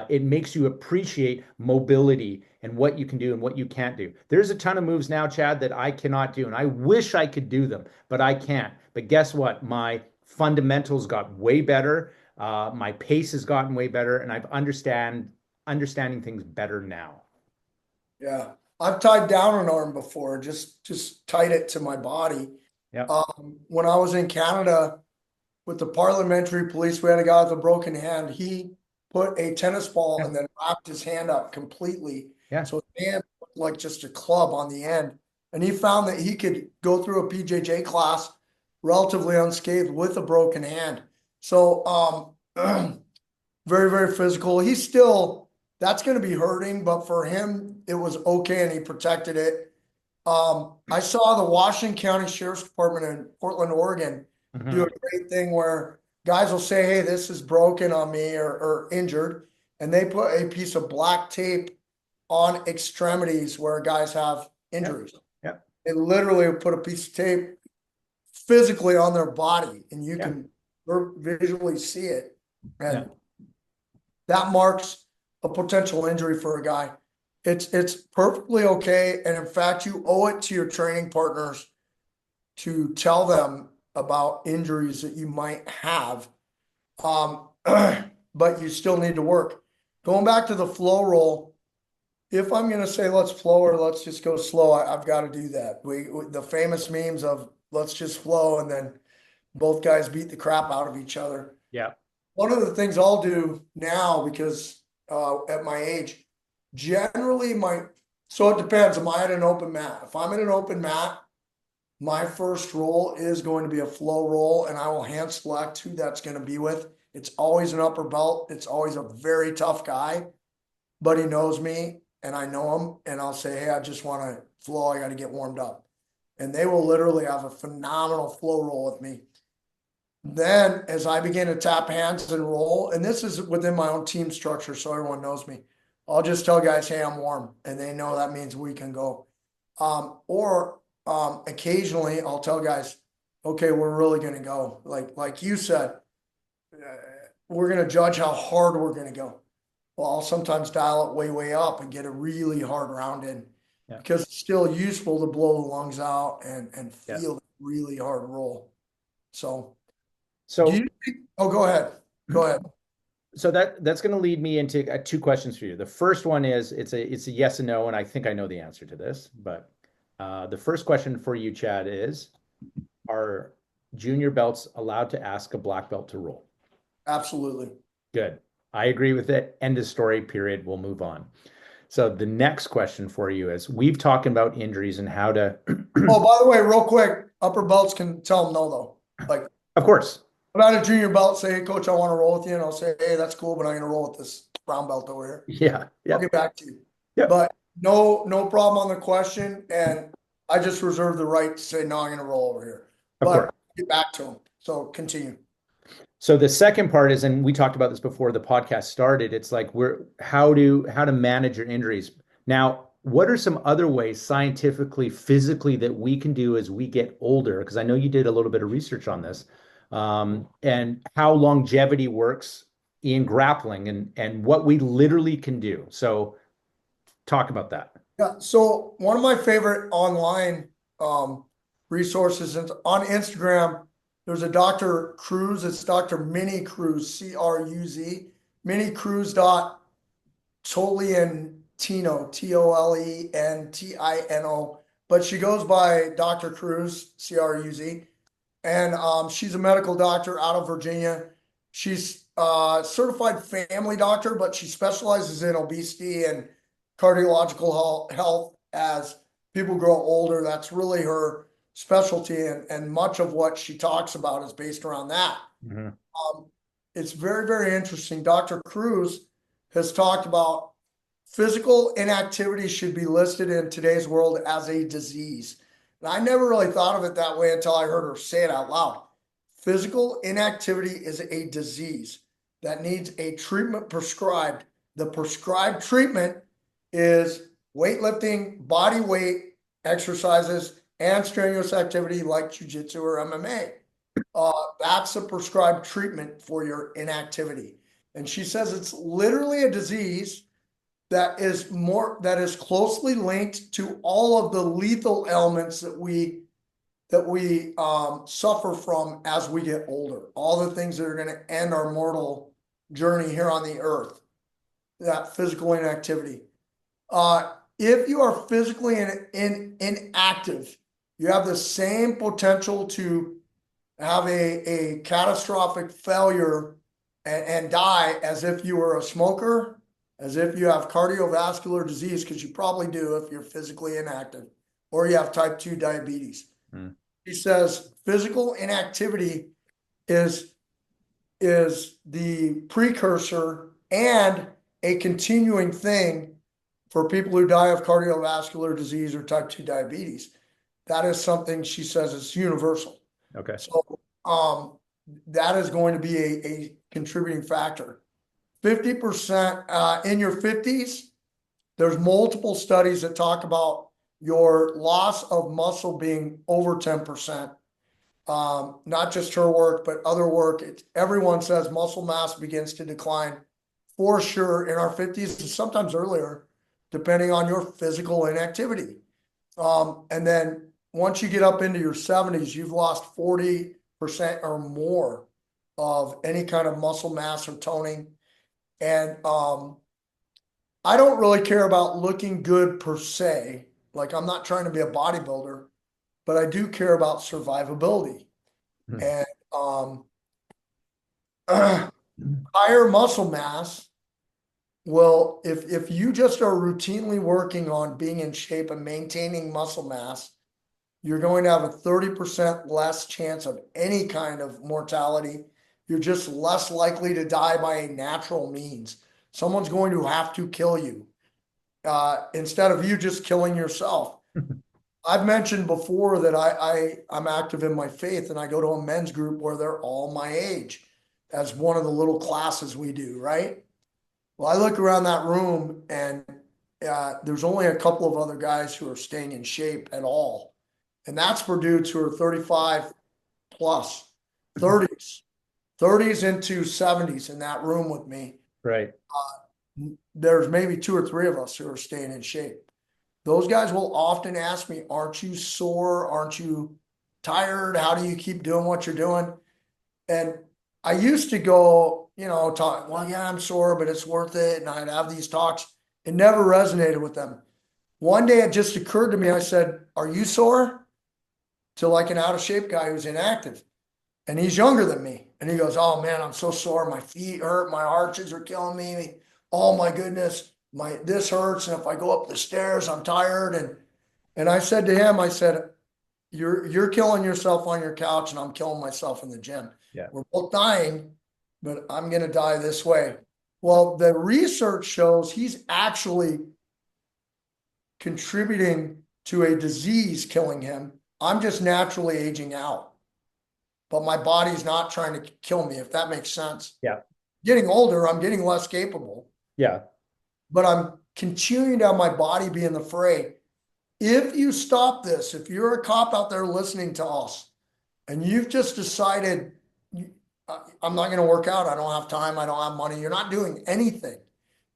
It makes you appreciate mobility and what you can do and what you can't do. There's a ton of moves now, Chad, that I cannot do, and I wish I could do them, but I can't. But guess what? My fundamentals got way better. My pace has gotten way better, and I've understanding things better now. Yeah. I've tied down an arm before, just tied it to my body. Yeah. When I was in Canada with the parliamentary police, we had a guy with a broken hand. He put a tennis ball Yeah. and then wrapped his hand up completely. Yeah. So his hand looked like just a club on the end. And he found that he could go through a PJJ class relatively unscathed with a broken hand. So very, very physical. He's still, that's going to be hurting, but for him, it was okay and he protected it. I saw the Washington County Sheriff's Department in Portland, Oregon do a Mhm. great thing where guys will say, hey, this is broken on me or injured. And they put a piece of black tape on extremities where guys have Yeah. injuries. Yeah. They literally put a piece of tape physically on their body and you Yeah. can visually see it. Yeah. And that marks a potential injury for a guy. It's perfectly okay. And in fact, you owe it to your training partners to tell them about injuries that you might have. Um, but you still need to work. Going back to the flow roll, if I'm going to say let's flow or let's just go slow, I've got to do that. The famous memes of let's just flow and then both guys beat the crap out of each other. Yeah. One of the things I'll do now because at my age, generally so it depends. Am I at an open mat? If I'm at an open mat, my first roll is going to be a flow roll, and I will hand select who that's going to be with. It's always an upper belt. It's always a very tough guy, but he knows me and I know him. And I'll say, hey, I just want to flow. I got to get warmed up. And they will literally have a phenomenal flow roll with me. Then, as I begin to tap hands and roll, and this is within my own team structure, so everyone knows me, I'll just tell guys, hey, I'm warm. And they know that means we can go. Or occasionally I'll tell guys, okay, we're really going to go. Like you said, we're going to judge how hard we're going to go. Well, I'll sometimes dial it way, way up and get a really hard round in Yeah. because it's still useful to blow the lungs out and Yeah. feel the really hard roll. So do So you think, oh, go ahead. Go ahead. so that's going to lead me into two questions for you. The first one is it's a yes and no, and I think I know the answer to this. But the first question for you, Chad, is: are junior belts allowed to ask a black belt to roll? Absolutely. Good. I agree with it. End of story. Period. We'll move on. So the next question for you is: we've talked about injuries and how to. Oh, by the way, real quick, upper belts can tell them no, though. Like, Of course. about a junior belt, say, hey, coach, I want to roll with you. And I'll say, hey, that's cool, but I'm going to roll with this brown belt over here. Yeah. I'll Yeah. get back to you. Yep. But no problem on the question. And I just reserve the right to say, no, I'm going to roll over here. Of But course. I'll get back to him. So continue. So the second part is, and we talked about this before the podcast started, it's like how to manage your injuries. Now, what are some other ways scientifically, physically that we can do as we get older? Because I know you did a little bit of research on this, and how longevity works in grappling and what we literally can do. So talk about that. Yeah. So one of my favorite online um, resources is on Instagram. There's a Dr. Cruz. It's Dr. Minnie Cruz, Cruz. Minnie Cruz dot Tolentino, Tolentino. But she goes by Dr. Cruz, Cruz. And she's a medical doctor out of Virginia. She's a certified family doctor, but she specializes in obesity and cardiological health as people grow older. That's really her specialty, and much of what she talks about is based around that. Mhm. It's very, very interesting. Dr. Cruz has talked about physical inactivity should be listed in today's world as a disease. And I never really thought of it that way until I heard her say it out loud. Physical inactivity is a disease that needs a treatment prescribed. The prescribed treatment is weightlifting, body weight exercises, and strenuous activity like Jiu Jitsu or MMA. That's a prescribed treatment for your inactivity. And she says it's literally a disease that is closely linked to all of the lethal elements that we suffer from as we get older. All the things that are going to end our mortal journey here on the earth. That physical inactivity. If you are physically inactive, you have the same potential to have a catastrophic failure and die as if you were a smoker, as if you have cardiovascular disease, because you probably do if you're physically inactive, or you have type 2 diabetes. He says physical inactivity is the precursor and a continuing thing for people who die of cardiovascular disease or type 2 diabetes. That is something she says is universal. Okay. So that is going to be a contributing factor. 50% in your 50s, there's multiple studies that talk about your loss of muscle being over 10%. Not just her work, but other work. Everyone says muscle mass begins to decline for sure in our 50s and sometimes earlier, depending on your physical inactivity. And then once you get up into your 70s, you've lost 40% or more of any kind of muscle mass or toning. And I don't really care about looking good per se. Like, I'm not trying to be a bodybuilder, but I do care about survivability. And higher muscle mass will, if you just are routinely working on being in shape and maintaining muscle mass, you're going to have a 30% less chance of any kind of mortality. You're just less likely to die by a natural means. Someone's going to have to kill you instead of you just killing yourself. I've mentioned before that I'm active in my faith, and I go to a men's group where they're all my age as one of the little classes we do, right? Well, I look around that room and there's only a couple of other guys who are staying in shape at all. And that's for dudes who are 35 plus, 30s into 70s in that room with me. Right. There's maybe 2 or 3 of us who are staying in shape. Those guys will often ask me, aren't you sore? Aren't you tired? How do you keep doing what you're doing? And I used to go, talk, well, yeah, I'm sore, but it's worth it. And I'd have these talks. It never resonated with them. One day it just occurred to me. I said, are you sore? To like an out of shape guy who's inactive. And he's younger than me. And he goes, oh man, I'm so sore. My feet hurt. My arches are killing me. Oh my goodness. This hurts. And if I go up the stairs, I'm tired. And I said to him, I said, you're killing yourself on your couch and I'm killing myself in the gym. Yeah. We're both dying, but I'm going to die this way. Well, the research shows he's actually contributing to a disease killing him. I'm just naturally aging out. but my body's not trying to kill me, if that makes sense. Yeah. Getting older, I'm getting less capable, Yeah. but I'm continuing to have my body be in the fray. If you stop this, if you're a cop out there listening to us and you've just decided, I'm not going to work out, I don't have time, I don't have money, you're not doing anything.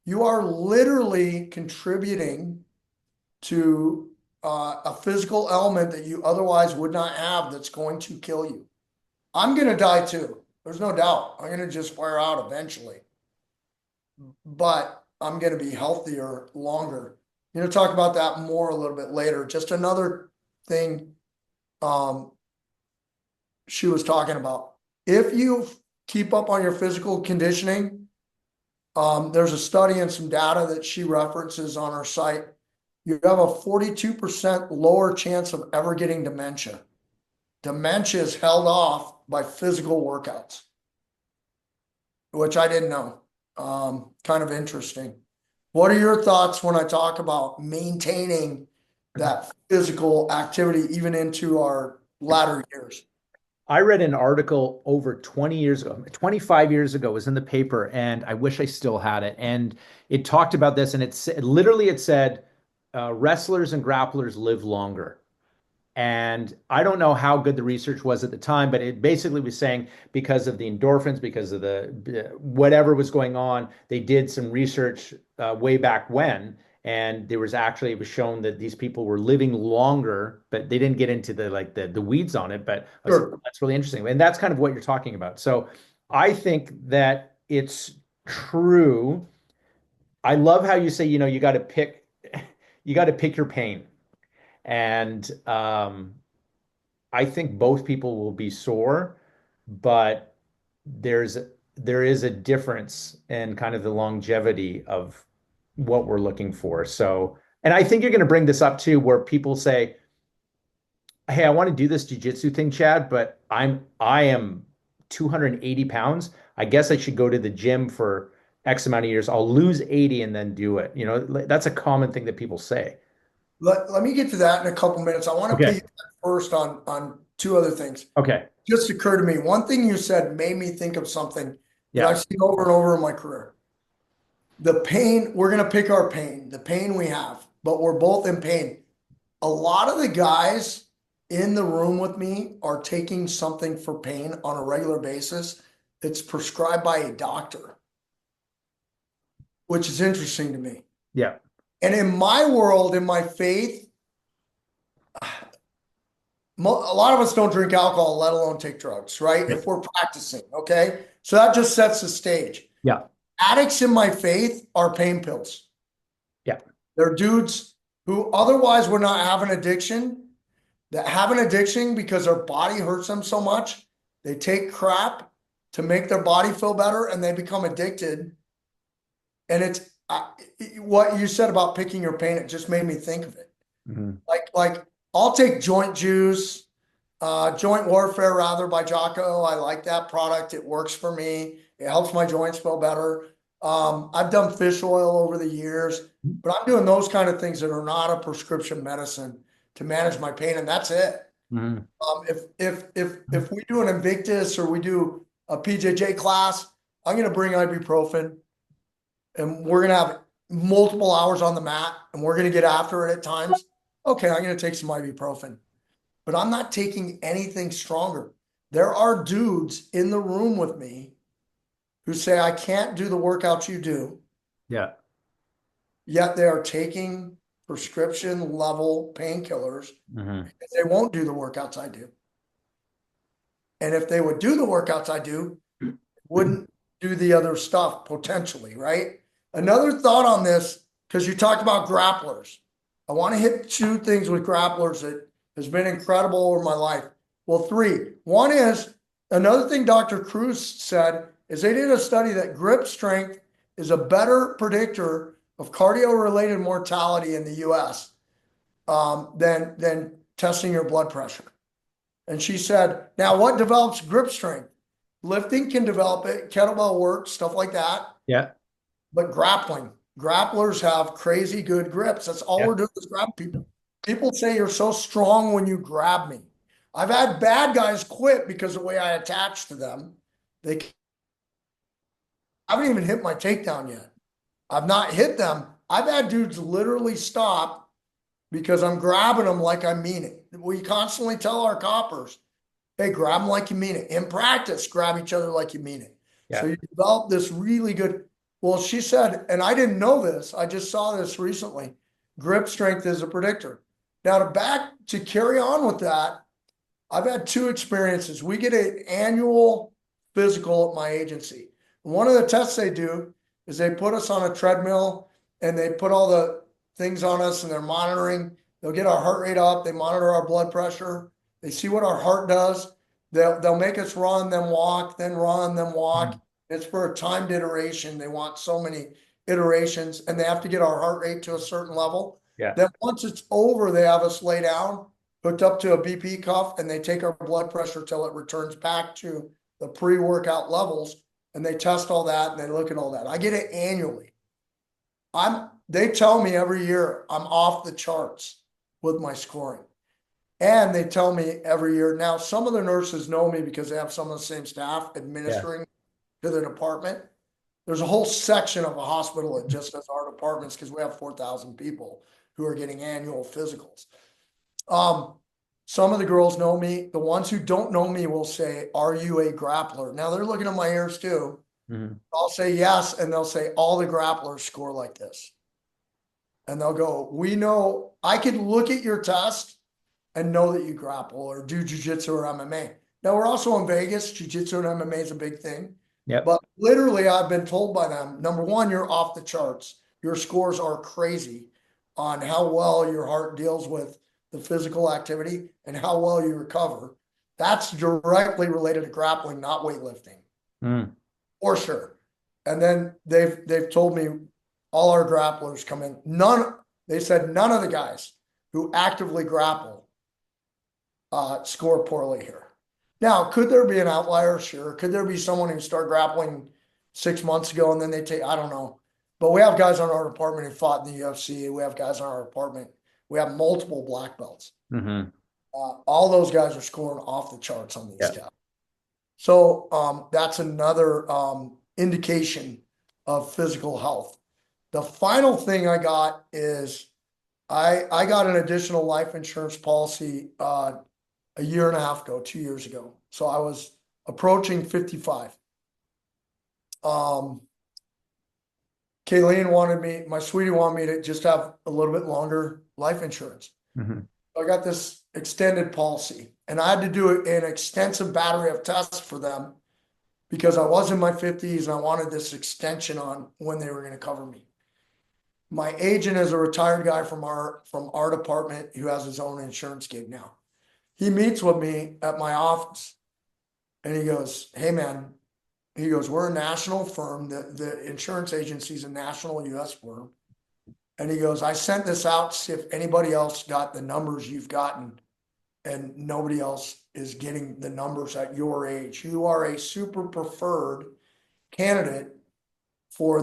You are literally contributing to a physical element that you otherwise would not have that's going to kill you. I'm going to die too. There's no doubt. I'm going to just wear out eventually. But I'm going to be healthier longer. Talk about that more a little bit later. Just another thing she was talking about. If you keep up on your physical conditioning, there's a study and some data that she references on her site. You have a 42% lower chance of ever getting dementia. Dementia is held off by physical workouts, which I didn't know. Kind of interesting. What are your thoughts when I talk about maintaining that physical activity even into our latter years? I read an article over 20 years ago, 25 years ago, it was in the paper, and I wish I still had it. And it talked about this, and it said wrestlers and grapplers live longer. And I don't know how good the research was at the time, but it basically was saying because of the endorphins, because of the whatever was going on, they did some research way back when, and there was actually, it was shown that these people were living longer, but they didn't get into the weeds on it. But I was like, Sure. that's really interesting, and that's kind of what you're talking about. So I think that it's true. I love how you say, you got to pick, you got to pick your pain. And I think both people will be sore, but there's there is a difference in kind of the longevity of what we're looking for. So, and I think you're going to bring this up too, where people say, "Hey, I want to do this jiu-jitsu thing, Chad, but I am 280 pounds. I guess I should go to the gym for X amount of years. I'll lose 80 and then do it." That's a common thing that people say. Let me get to that in a couple minutes. I want to Okay. piggyback first on two other things. Okay. Just occurred to me. One thing you said made me think of something that Yeah. I've seen over and over in my career. The pain, we're going to pick our pain, the pain we have, but we're both in pain. A lot of the guys in the room with me are taking something for pain on a regular basis that's prescribed by a doctor, which is interesting to me. Yeah. And in my world, in my faith, a lot of us don't drink alcohol, let alone take drugs, right? If we're practicing, okay? So that just sets the stage. Yeah. Addicts in my faith are pain pills. Yeah. They're dudes who otherwise would not have an addiction, that have an addiction because their body hurts them so much. They take crap to make their body feel better and they become addicted. And it's what you said about picking your pain, it just made me think of it. Mm-hmm. Like I'll take joint juice, joint warfare rather by Jocko. I like that product. It works for me. It helps my joints feel better. I've done fish oil over the years, but I'm doing those kind of things that are not a prescription medicine to manage my pain, and that's it. Mm-hmm. If we do an Invictus or we do a PJJ class, I'm going to bring ibuprofen, and we're going to have multiple hours on the mat, and we're going to get after it at times. Okay, I'm going to take some ibuprofen, but I'm not taking anything stronger. There are dudes in the room with me who say, I can't do the workouts you do. Yeah. Yet they are taking prescription level painkillers. Mm-hmm. They won't do the workouts I do. And if they would do the workouts I do, wouldn't do the other stuff potentially, right? Another thought on this, because you talked about grapplers. I want to hit two things with grapplers that has been incredible over my life. Well, three. One is another thing Dr. Cruz said is they did a study that grip strength is a better predictor of cardio-related mortality in the U.S. Than testing your blood pressure. And she said, now what develops grip strength? Lifting can develop it, kettlebell work, stuff like that. Yeah. But grapplers have crazy good grips. That's all Yeah. we're doing is grab people. People say you're so strong when you grab me. I've had bad guys quit because of the way I attach to them. They I haven't even hit my takedown yet. I've not hit them. I've had dudes literally stop because I'm grabbing them like I mean it. We constantly tell our coppers, hey, grab them like you mean it. In practice, grab each other like you mean it. So Yeah. you develop this really good. Well, she said, and I didn't know this, I just saw this recently. Grip strength is a predictor. Now, to carry on with that, I've had two experiences. We get an annual physical at my agency. One of the tests they do is they put us on a treadmill and they put all the things on us and they're monitoring. They'll get our heart rate up. They monitor our blood pressure. They see what our heart does. They'll make us run, then walk, then run, then walk. Mhm. It's for a timed iteration. They want so many iterations and they have to get our heart rate to a certain level. Yeah. Then once it's over, they have us lay down, hooked up to a BP cuff, and they take our blood pressure till it returns back to the pre-workout levels. And they test all that and they look at all that. I get it annually. They tell me every year I'm off the charts with my scoring. And they tell me every year. Now, some of the nurses know me because they have some of the same staff Yeah. administering to the department. There's a whole section of a hospital that just does our departments because we have 4,000 people who are getting annual physicals. Some of the girls know me. The ones who don't know me will say, are you a grappler? Now they're looking at my ears too. Mhm. I'll say yes. And they'll say, all the grapplers score like this. And they'll go, we know, I could look at your test and know that you grapple or do jiu-jitsu or MMA. Now we're also in Vegas. Jiu-jitsu and MMA is a big thing. Yep. But literally I've been told by them, number one, you're off the charts. Your scores are crazy on how well your heart deals with the physical activity and how well you recover. That's directly related to grappling, not weightlifting, Mm. for sure. And then they've told me all our grapplers come in. They said none of the guys who actively grapple score poorly here. Now, could there be an outlier? Sure. Could there be someone who started grappling 6 months ago and then I don't know. But we have guys on our department who fought in the UFC. We have guys on our department. We have multiple black belts. Mm-hmm. All those guys are scoring off the charts on these Yeah. tests. So that's another indication of physical health. The final thing I got is I got an additional life insurance policy a year and a half ago, 2 years ago. So I was approaching 55. Kayleen my sweetie wanted me to just have a little bit longer life insurance. Mm-hmm. I got this extended policy and I had to do an extensive battery of tests for them because I was in my 50s and I wanted this extension on when they were going to cover me. My agent is a retired guy from our department who has his own insurance gig now. He meets with me at my office and he goes, hey man, he goes, we're a national firm. The insurance agency is a national US firm. And he goes, I sent this out to see if anybody else got the numbers you've gotten and nobody else is getting the numbers at your age. You are a super preferred candidate for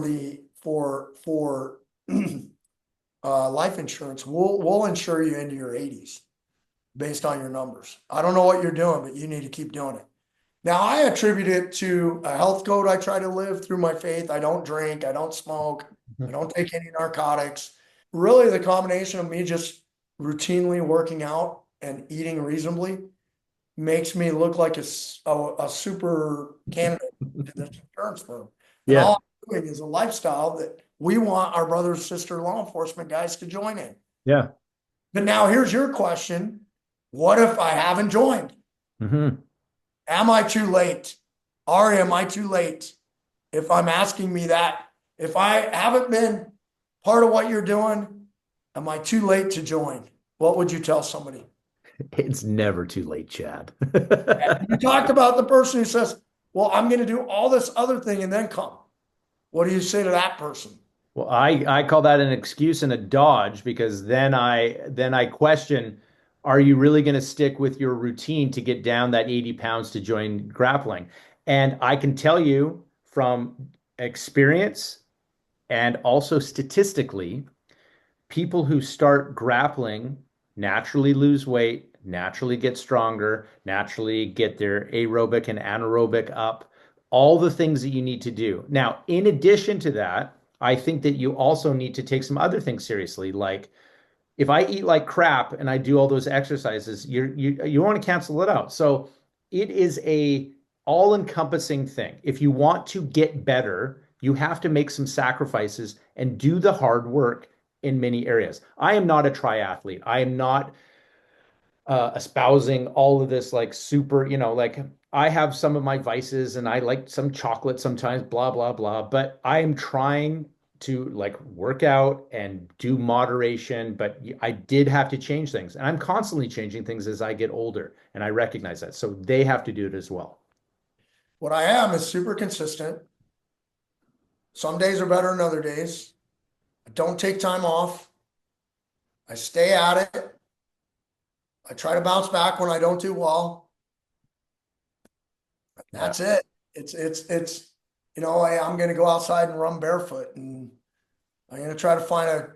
life insurance. We'll insure you into your 80s based on your numbers. I don't know what you're doing, but you need to keep doing it. Now I attribute it to a health code I try to live through my faith. I don't drink, I don't smoke, I don't take any narcotics. Really, the combination of me just routinely working out and eating reasonably makes me look like a super candidate to this insurance firm. And Yeah. all I'm doing is a lifestyle that we want our brothers, sister law enforcement guys to join in. Yeah. But now here's your question. What if I haven't joined? Mm-hmm. Am I too late? Or am I too late? If I'm asking me that, if I haven't been part of what you're doing, am I too late to join? What would you tell somebody? It's never too late, Chad. You talked about the person who says, well, I'm going to do all this other thing and then come. What do you say to that person? Well, I call that an excuse and a dodge because then I question, are you really going to stick with your routine to get down that 80 pounds to join grappling? And I can tell you from experience and also statistically, people who start grappling naturally lose weight, naturally get stronger, naturally get their aerobic and anaerobic up, all the things that you need to do. Now, in addition to that, I think that you also need to take some other things seriously, like if I eat like crap and I do all those exercises, you want to cancel it out. So it is a all-encompassing thing. If you want to get better, you have to make some sacrifices and do the hard work in many areas. I am not a triathlete. I am not espousing all of this like super, like I have some of my vices and I like some chocolate sometimes, blah, blah, blah. But I am trying to like work out and do moderation, but I did have to change things. And I'm constantly changing things as I get older. And I recognize that. So they have to do it as well. What I am is super consistent. Some days are better than other days. I don't take time off. I stay at it. I try to bounce back when I don't do well. Yeah. That's it. I'm going to go outside and run barefoot, and I'm going to try to find a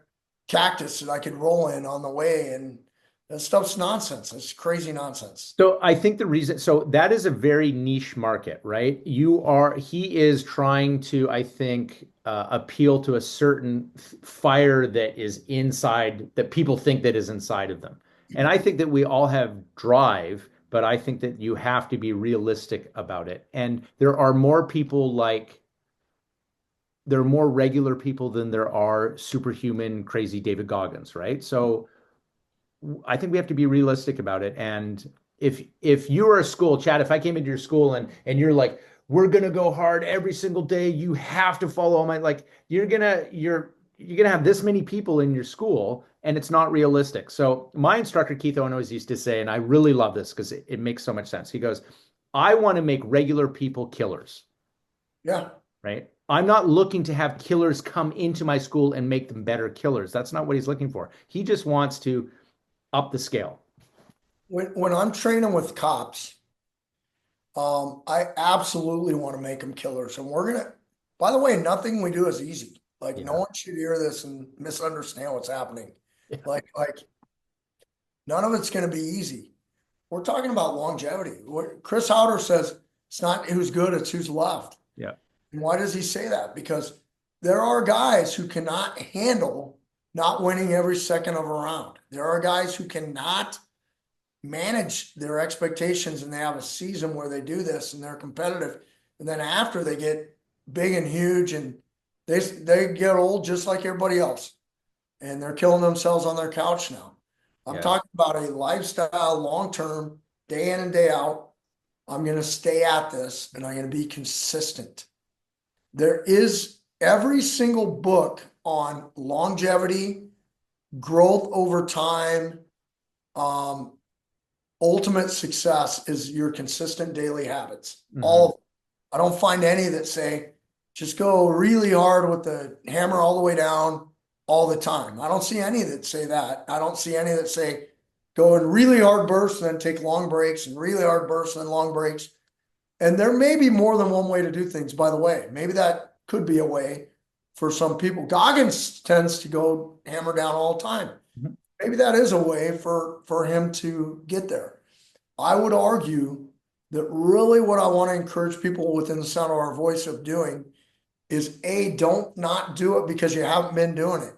cactus that I could roll in on the way. And that stuff's nonsense. It's crazy nonsense. So I think so that is a very niche market, right? He is trying to, I think, appeal to a certain fire that is inside, that people think that is inside of them. And I think that we all have drive, but I think that you have to be realistic about it. And there are more regular people than there are superhuman, crazy David Goggins, right? So I think we have to be realistic about it. And if you were a school, Chad, if I came into your school and you're like, we're gonna go hard every single day, you have to follow all my like you're gonna have this many people in your school, and it's not realistic. So my instructor Keith Owen always used to say, and I really love this because it makes so much sense. He goes, I want to make regular people killers. Yeah. Right? I'm not looking to have killers come into my school and make them better killers. That's not what he's looking for. He just wants to up the scale. When I'm training with cops, I absolutely want to make them killers. And by the way, nothing we do is easy. Like no Yeah. one should hear this and misunderstand what's happening. Like none of it's going to be easy. We're talking about longevity. Chris Howder says it's not who's good, it's who's left. Yeah. And why does he say that? Because there are guys who cannot handle not winning every second of a round. There are guys who cannot manage their expectations, and they have a season where they do this and they're competitive. And then after they get big and huge and they get old just like everybody else. And they're killing themselves on their couch now. I'm talking about a lifestyle, long-term, day in and day out. I'm going to stay at this and I'm going to be consistent. There is every single book on longevity, growth over time, ultimate success is your consistent daily habits. Mhm. All of them. I don't find any that say just go really hard with the hammer all the way down all the time. I don't see any that say that. I don't see any that say go in really hard bursts and then take long breaks and really hard bursts and then long breaks. And there may be more than one way to do things, by the way. Maybe that could be a way for some people. Goggins tends to go hammer down all the time. Mhm. Maybe that is a way for him to get there. I would argue that really what I want to encourage people within the sound of our voice of doing is don't not do it because you haven't been doing it.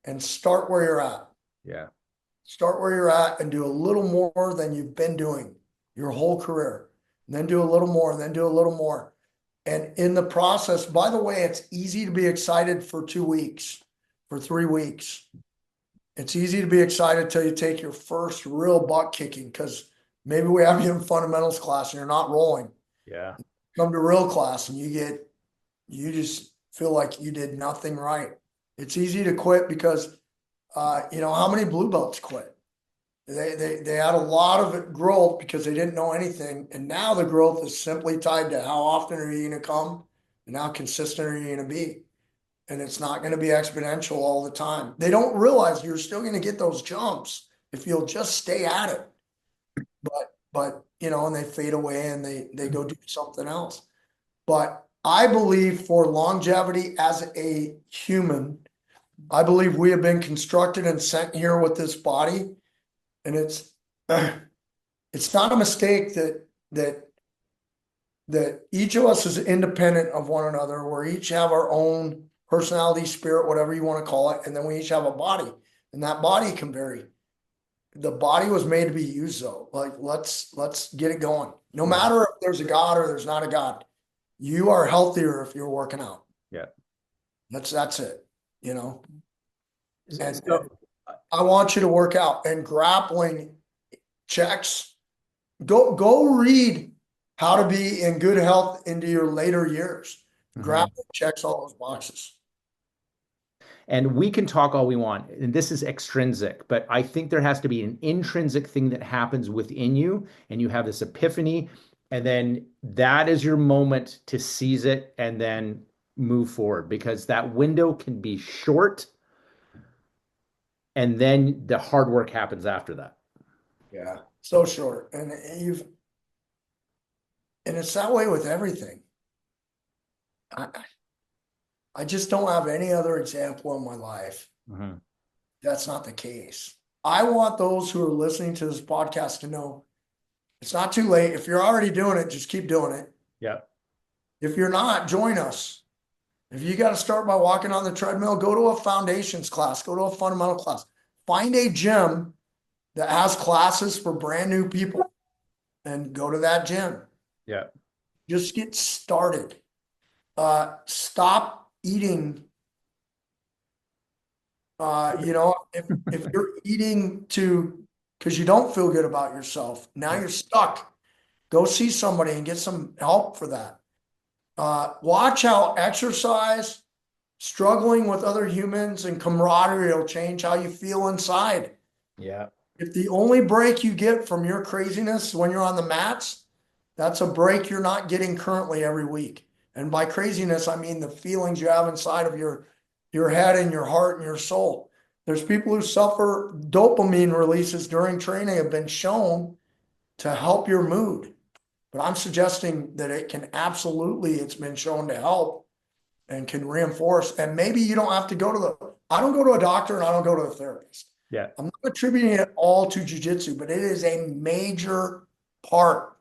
And start where you're at. Yeah. Start where you're at and do a little more than you've been doing your whole career. And then do a little more and then do a little more. And in the process, by the way, it's easy to be excited for 2 weeks, for 3 weeks. It's easy to be excited till you take your first real butt kicking because maybe we have you in fundamentals class and you're not rolling. Yeah. Come to real class and you just feel like you did nothing right. It's easy to quit because, how many blue belts quit? They had a lot of growth because they didn't know anything. And now the growth is simply tied to how often are you going to come and how consistent are you going to be? And it's not going to be exponential all the time. They don't realize you're still going to get those jumps if you'll just stay at it. But and they fade away and they go do something else. But I believe for longevity as a human, I believe we have been constructed and sent here with this body. And it's It's not a mistake that that each of us is independent of one another. We each have our own personality, spirit, whatever you want to call it, and then we each have a body, and that body can vary. The body was made to be used though. Like let's get it going. No Mhm. matter if there's a God or there's not a God, you are healthier if you're working out. Yeah. That's it, you know. And So, I want you to work out and grappling checks. Go read how to be in good health into your later years. mhm. Grappling checks all those boxes. And we can talk all we want, and this is extrinsic, but I think there has to be an intrinsic thing that happens within you, and you have this epiphany, and then that is your moment to seize it and then move forward because that window can be short, and then the hard work happens after that. Yeah. So short. And it's that way with everything. I, I just don't have any other example in my life. Mhm. That's not the case. I want those who are listening to this podcast to know it's not too late. If you're already doing it, just keep doing it. Yeah. If you're not, join us. If you got to start by walking on the treadmill, go to a foundations class, go to a fundamental class. Find a gym that has classes for brand new people and go to that gym. Yeah. Just get started. Stop eating. If you're eating because you don't feel good about yourself, now Yeah. you're stuck. Go see somebody and get some help for that. Watch how exercise, struggling with other humans, and camaraderie will change how you feel inside. Yeah. If the only break you get from your craziness when you're on the mats, that's a break you're not getting currently every week. And by craziness, I mean the feelings you have inside of your head and your heart and your soul. There's people who suffer dopamine releases during training have been shown to help your mood. But I'm suggesting that it can absolutely, it's been shown to help and can reinforce. And maybe you don't have to go to I don't go to a doctor and I don't go to a therapist. Yeah. I'm not attributing it all to jujitsu, but it is a major part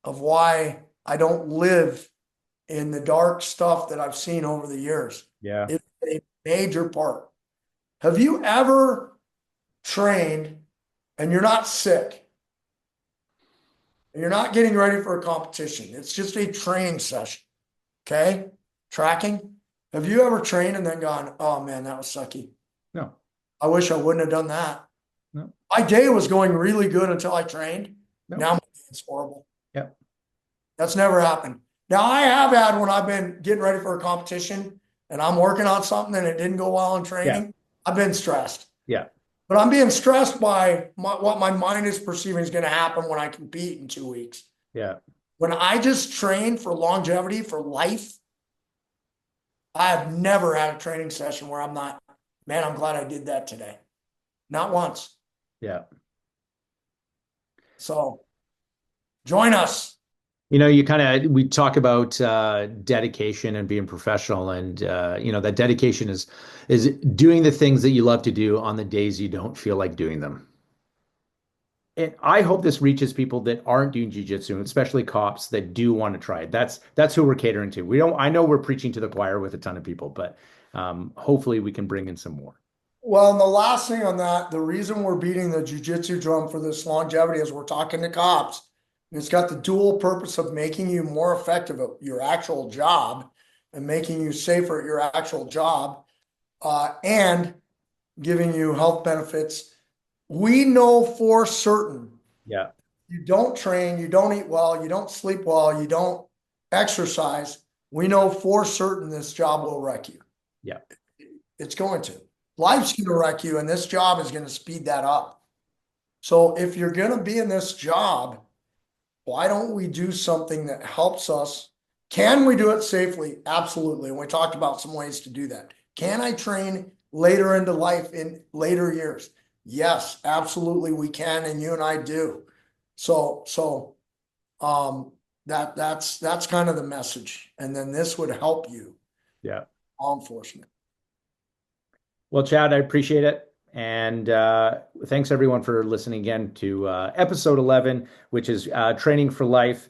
of why I don't live in the dark stuff that I've seen over the years. Yeah. It's a major part. Have you ever trained and you're not sick? And you're not getting ready for a competition. It's just a training session. Okay? Tracking. Have you ever trained and then gone, oh man, that was sucky. No. I wish I wouldn't have done that. No. My day was going really good until I trained. No. Now my day is horrible. Yeah. That's never happened. Now I have had when I've been getting ready for a competition and I'm working on something and it didn't go well in Yeah. training. I've been stressed. Yeah. But I'm being stressed by what my mind is perceiving is going to happen when I compete in 2 weeks. Yeah. When I just train for longevity, for life, I have never had a training session where I'm not, man, I'm glad I did that today. Not once. Yeah. So join us. We talk about dedication and being professional, and that dedication is doing the things that you love to do on the days you don't feel like doing them. And I hope this reaches people that aren't doing jiu-jitsu, especially cops that do want to try it. That's who we're catering to. We don't. I know we're preaching to the choir with a ton of people, but hopefully we can bring in some more. Well, and the last thing on that, the reason we're beating the jujitsu drum for this longevity is we're talking to cops. And it's got the dual purpose of making you more effective at your actual job and making you safer at your actual job, and giving you health benefits. We know for certain Yeah. you don't train, you don't eat well, you don't sleep well, you don't exercise. We know for certain this job will wreck you. Yeah. It's going to. Life's going to wreck you, and this job is going to speed that up. So if you're going to be in this job, why don't we do something that helps us? Can we do it safely? Absolutely. And we talked about some ways to do that. Can I train later into life in later years? Yes, absolutely we can, and you and I do. So that's kind of the message. And then this would help you, Yeah. law enforcement. Well, Chad, I appreciate it. And thanks everyone for listening again to episode 11, which is Training for Life.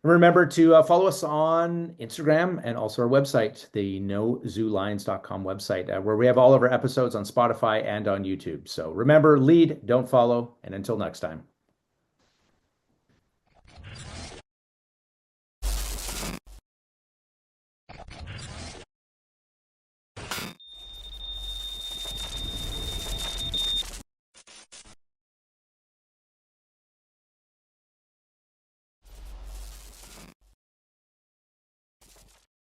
Remember to follow us on Instagram and also our website, the nozoolions.com website, where we have all of our episodes on Spotify and on YouTube. So remember, lead, don't follow, and until next time.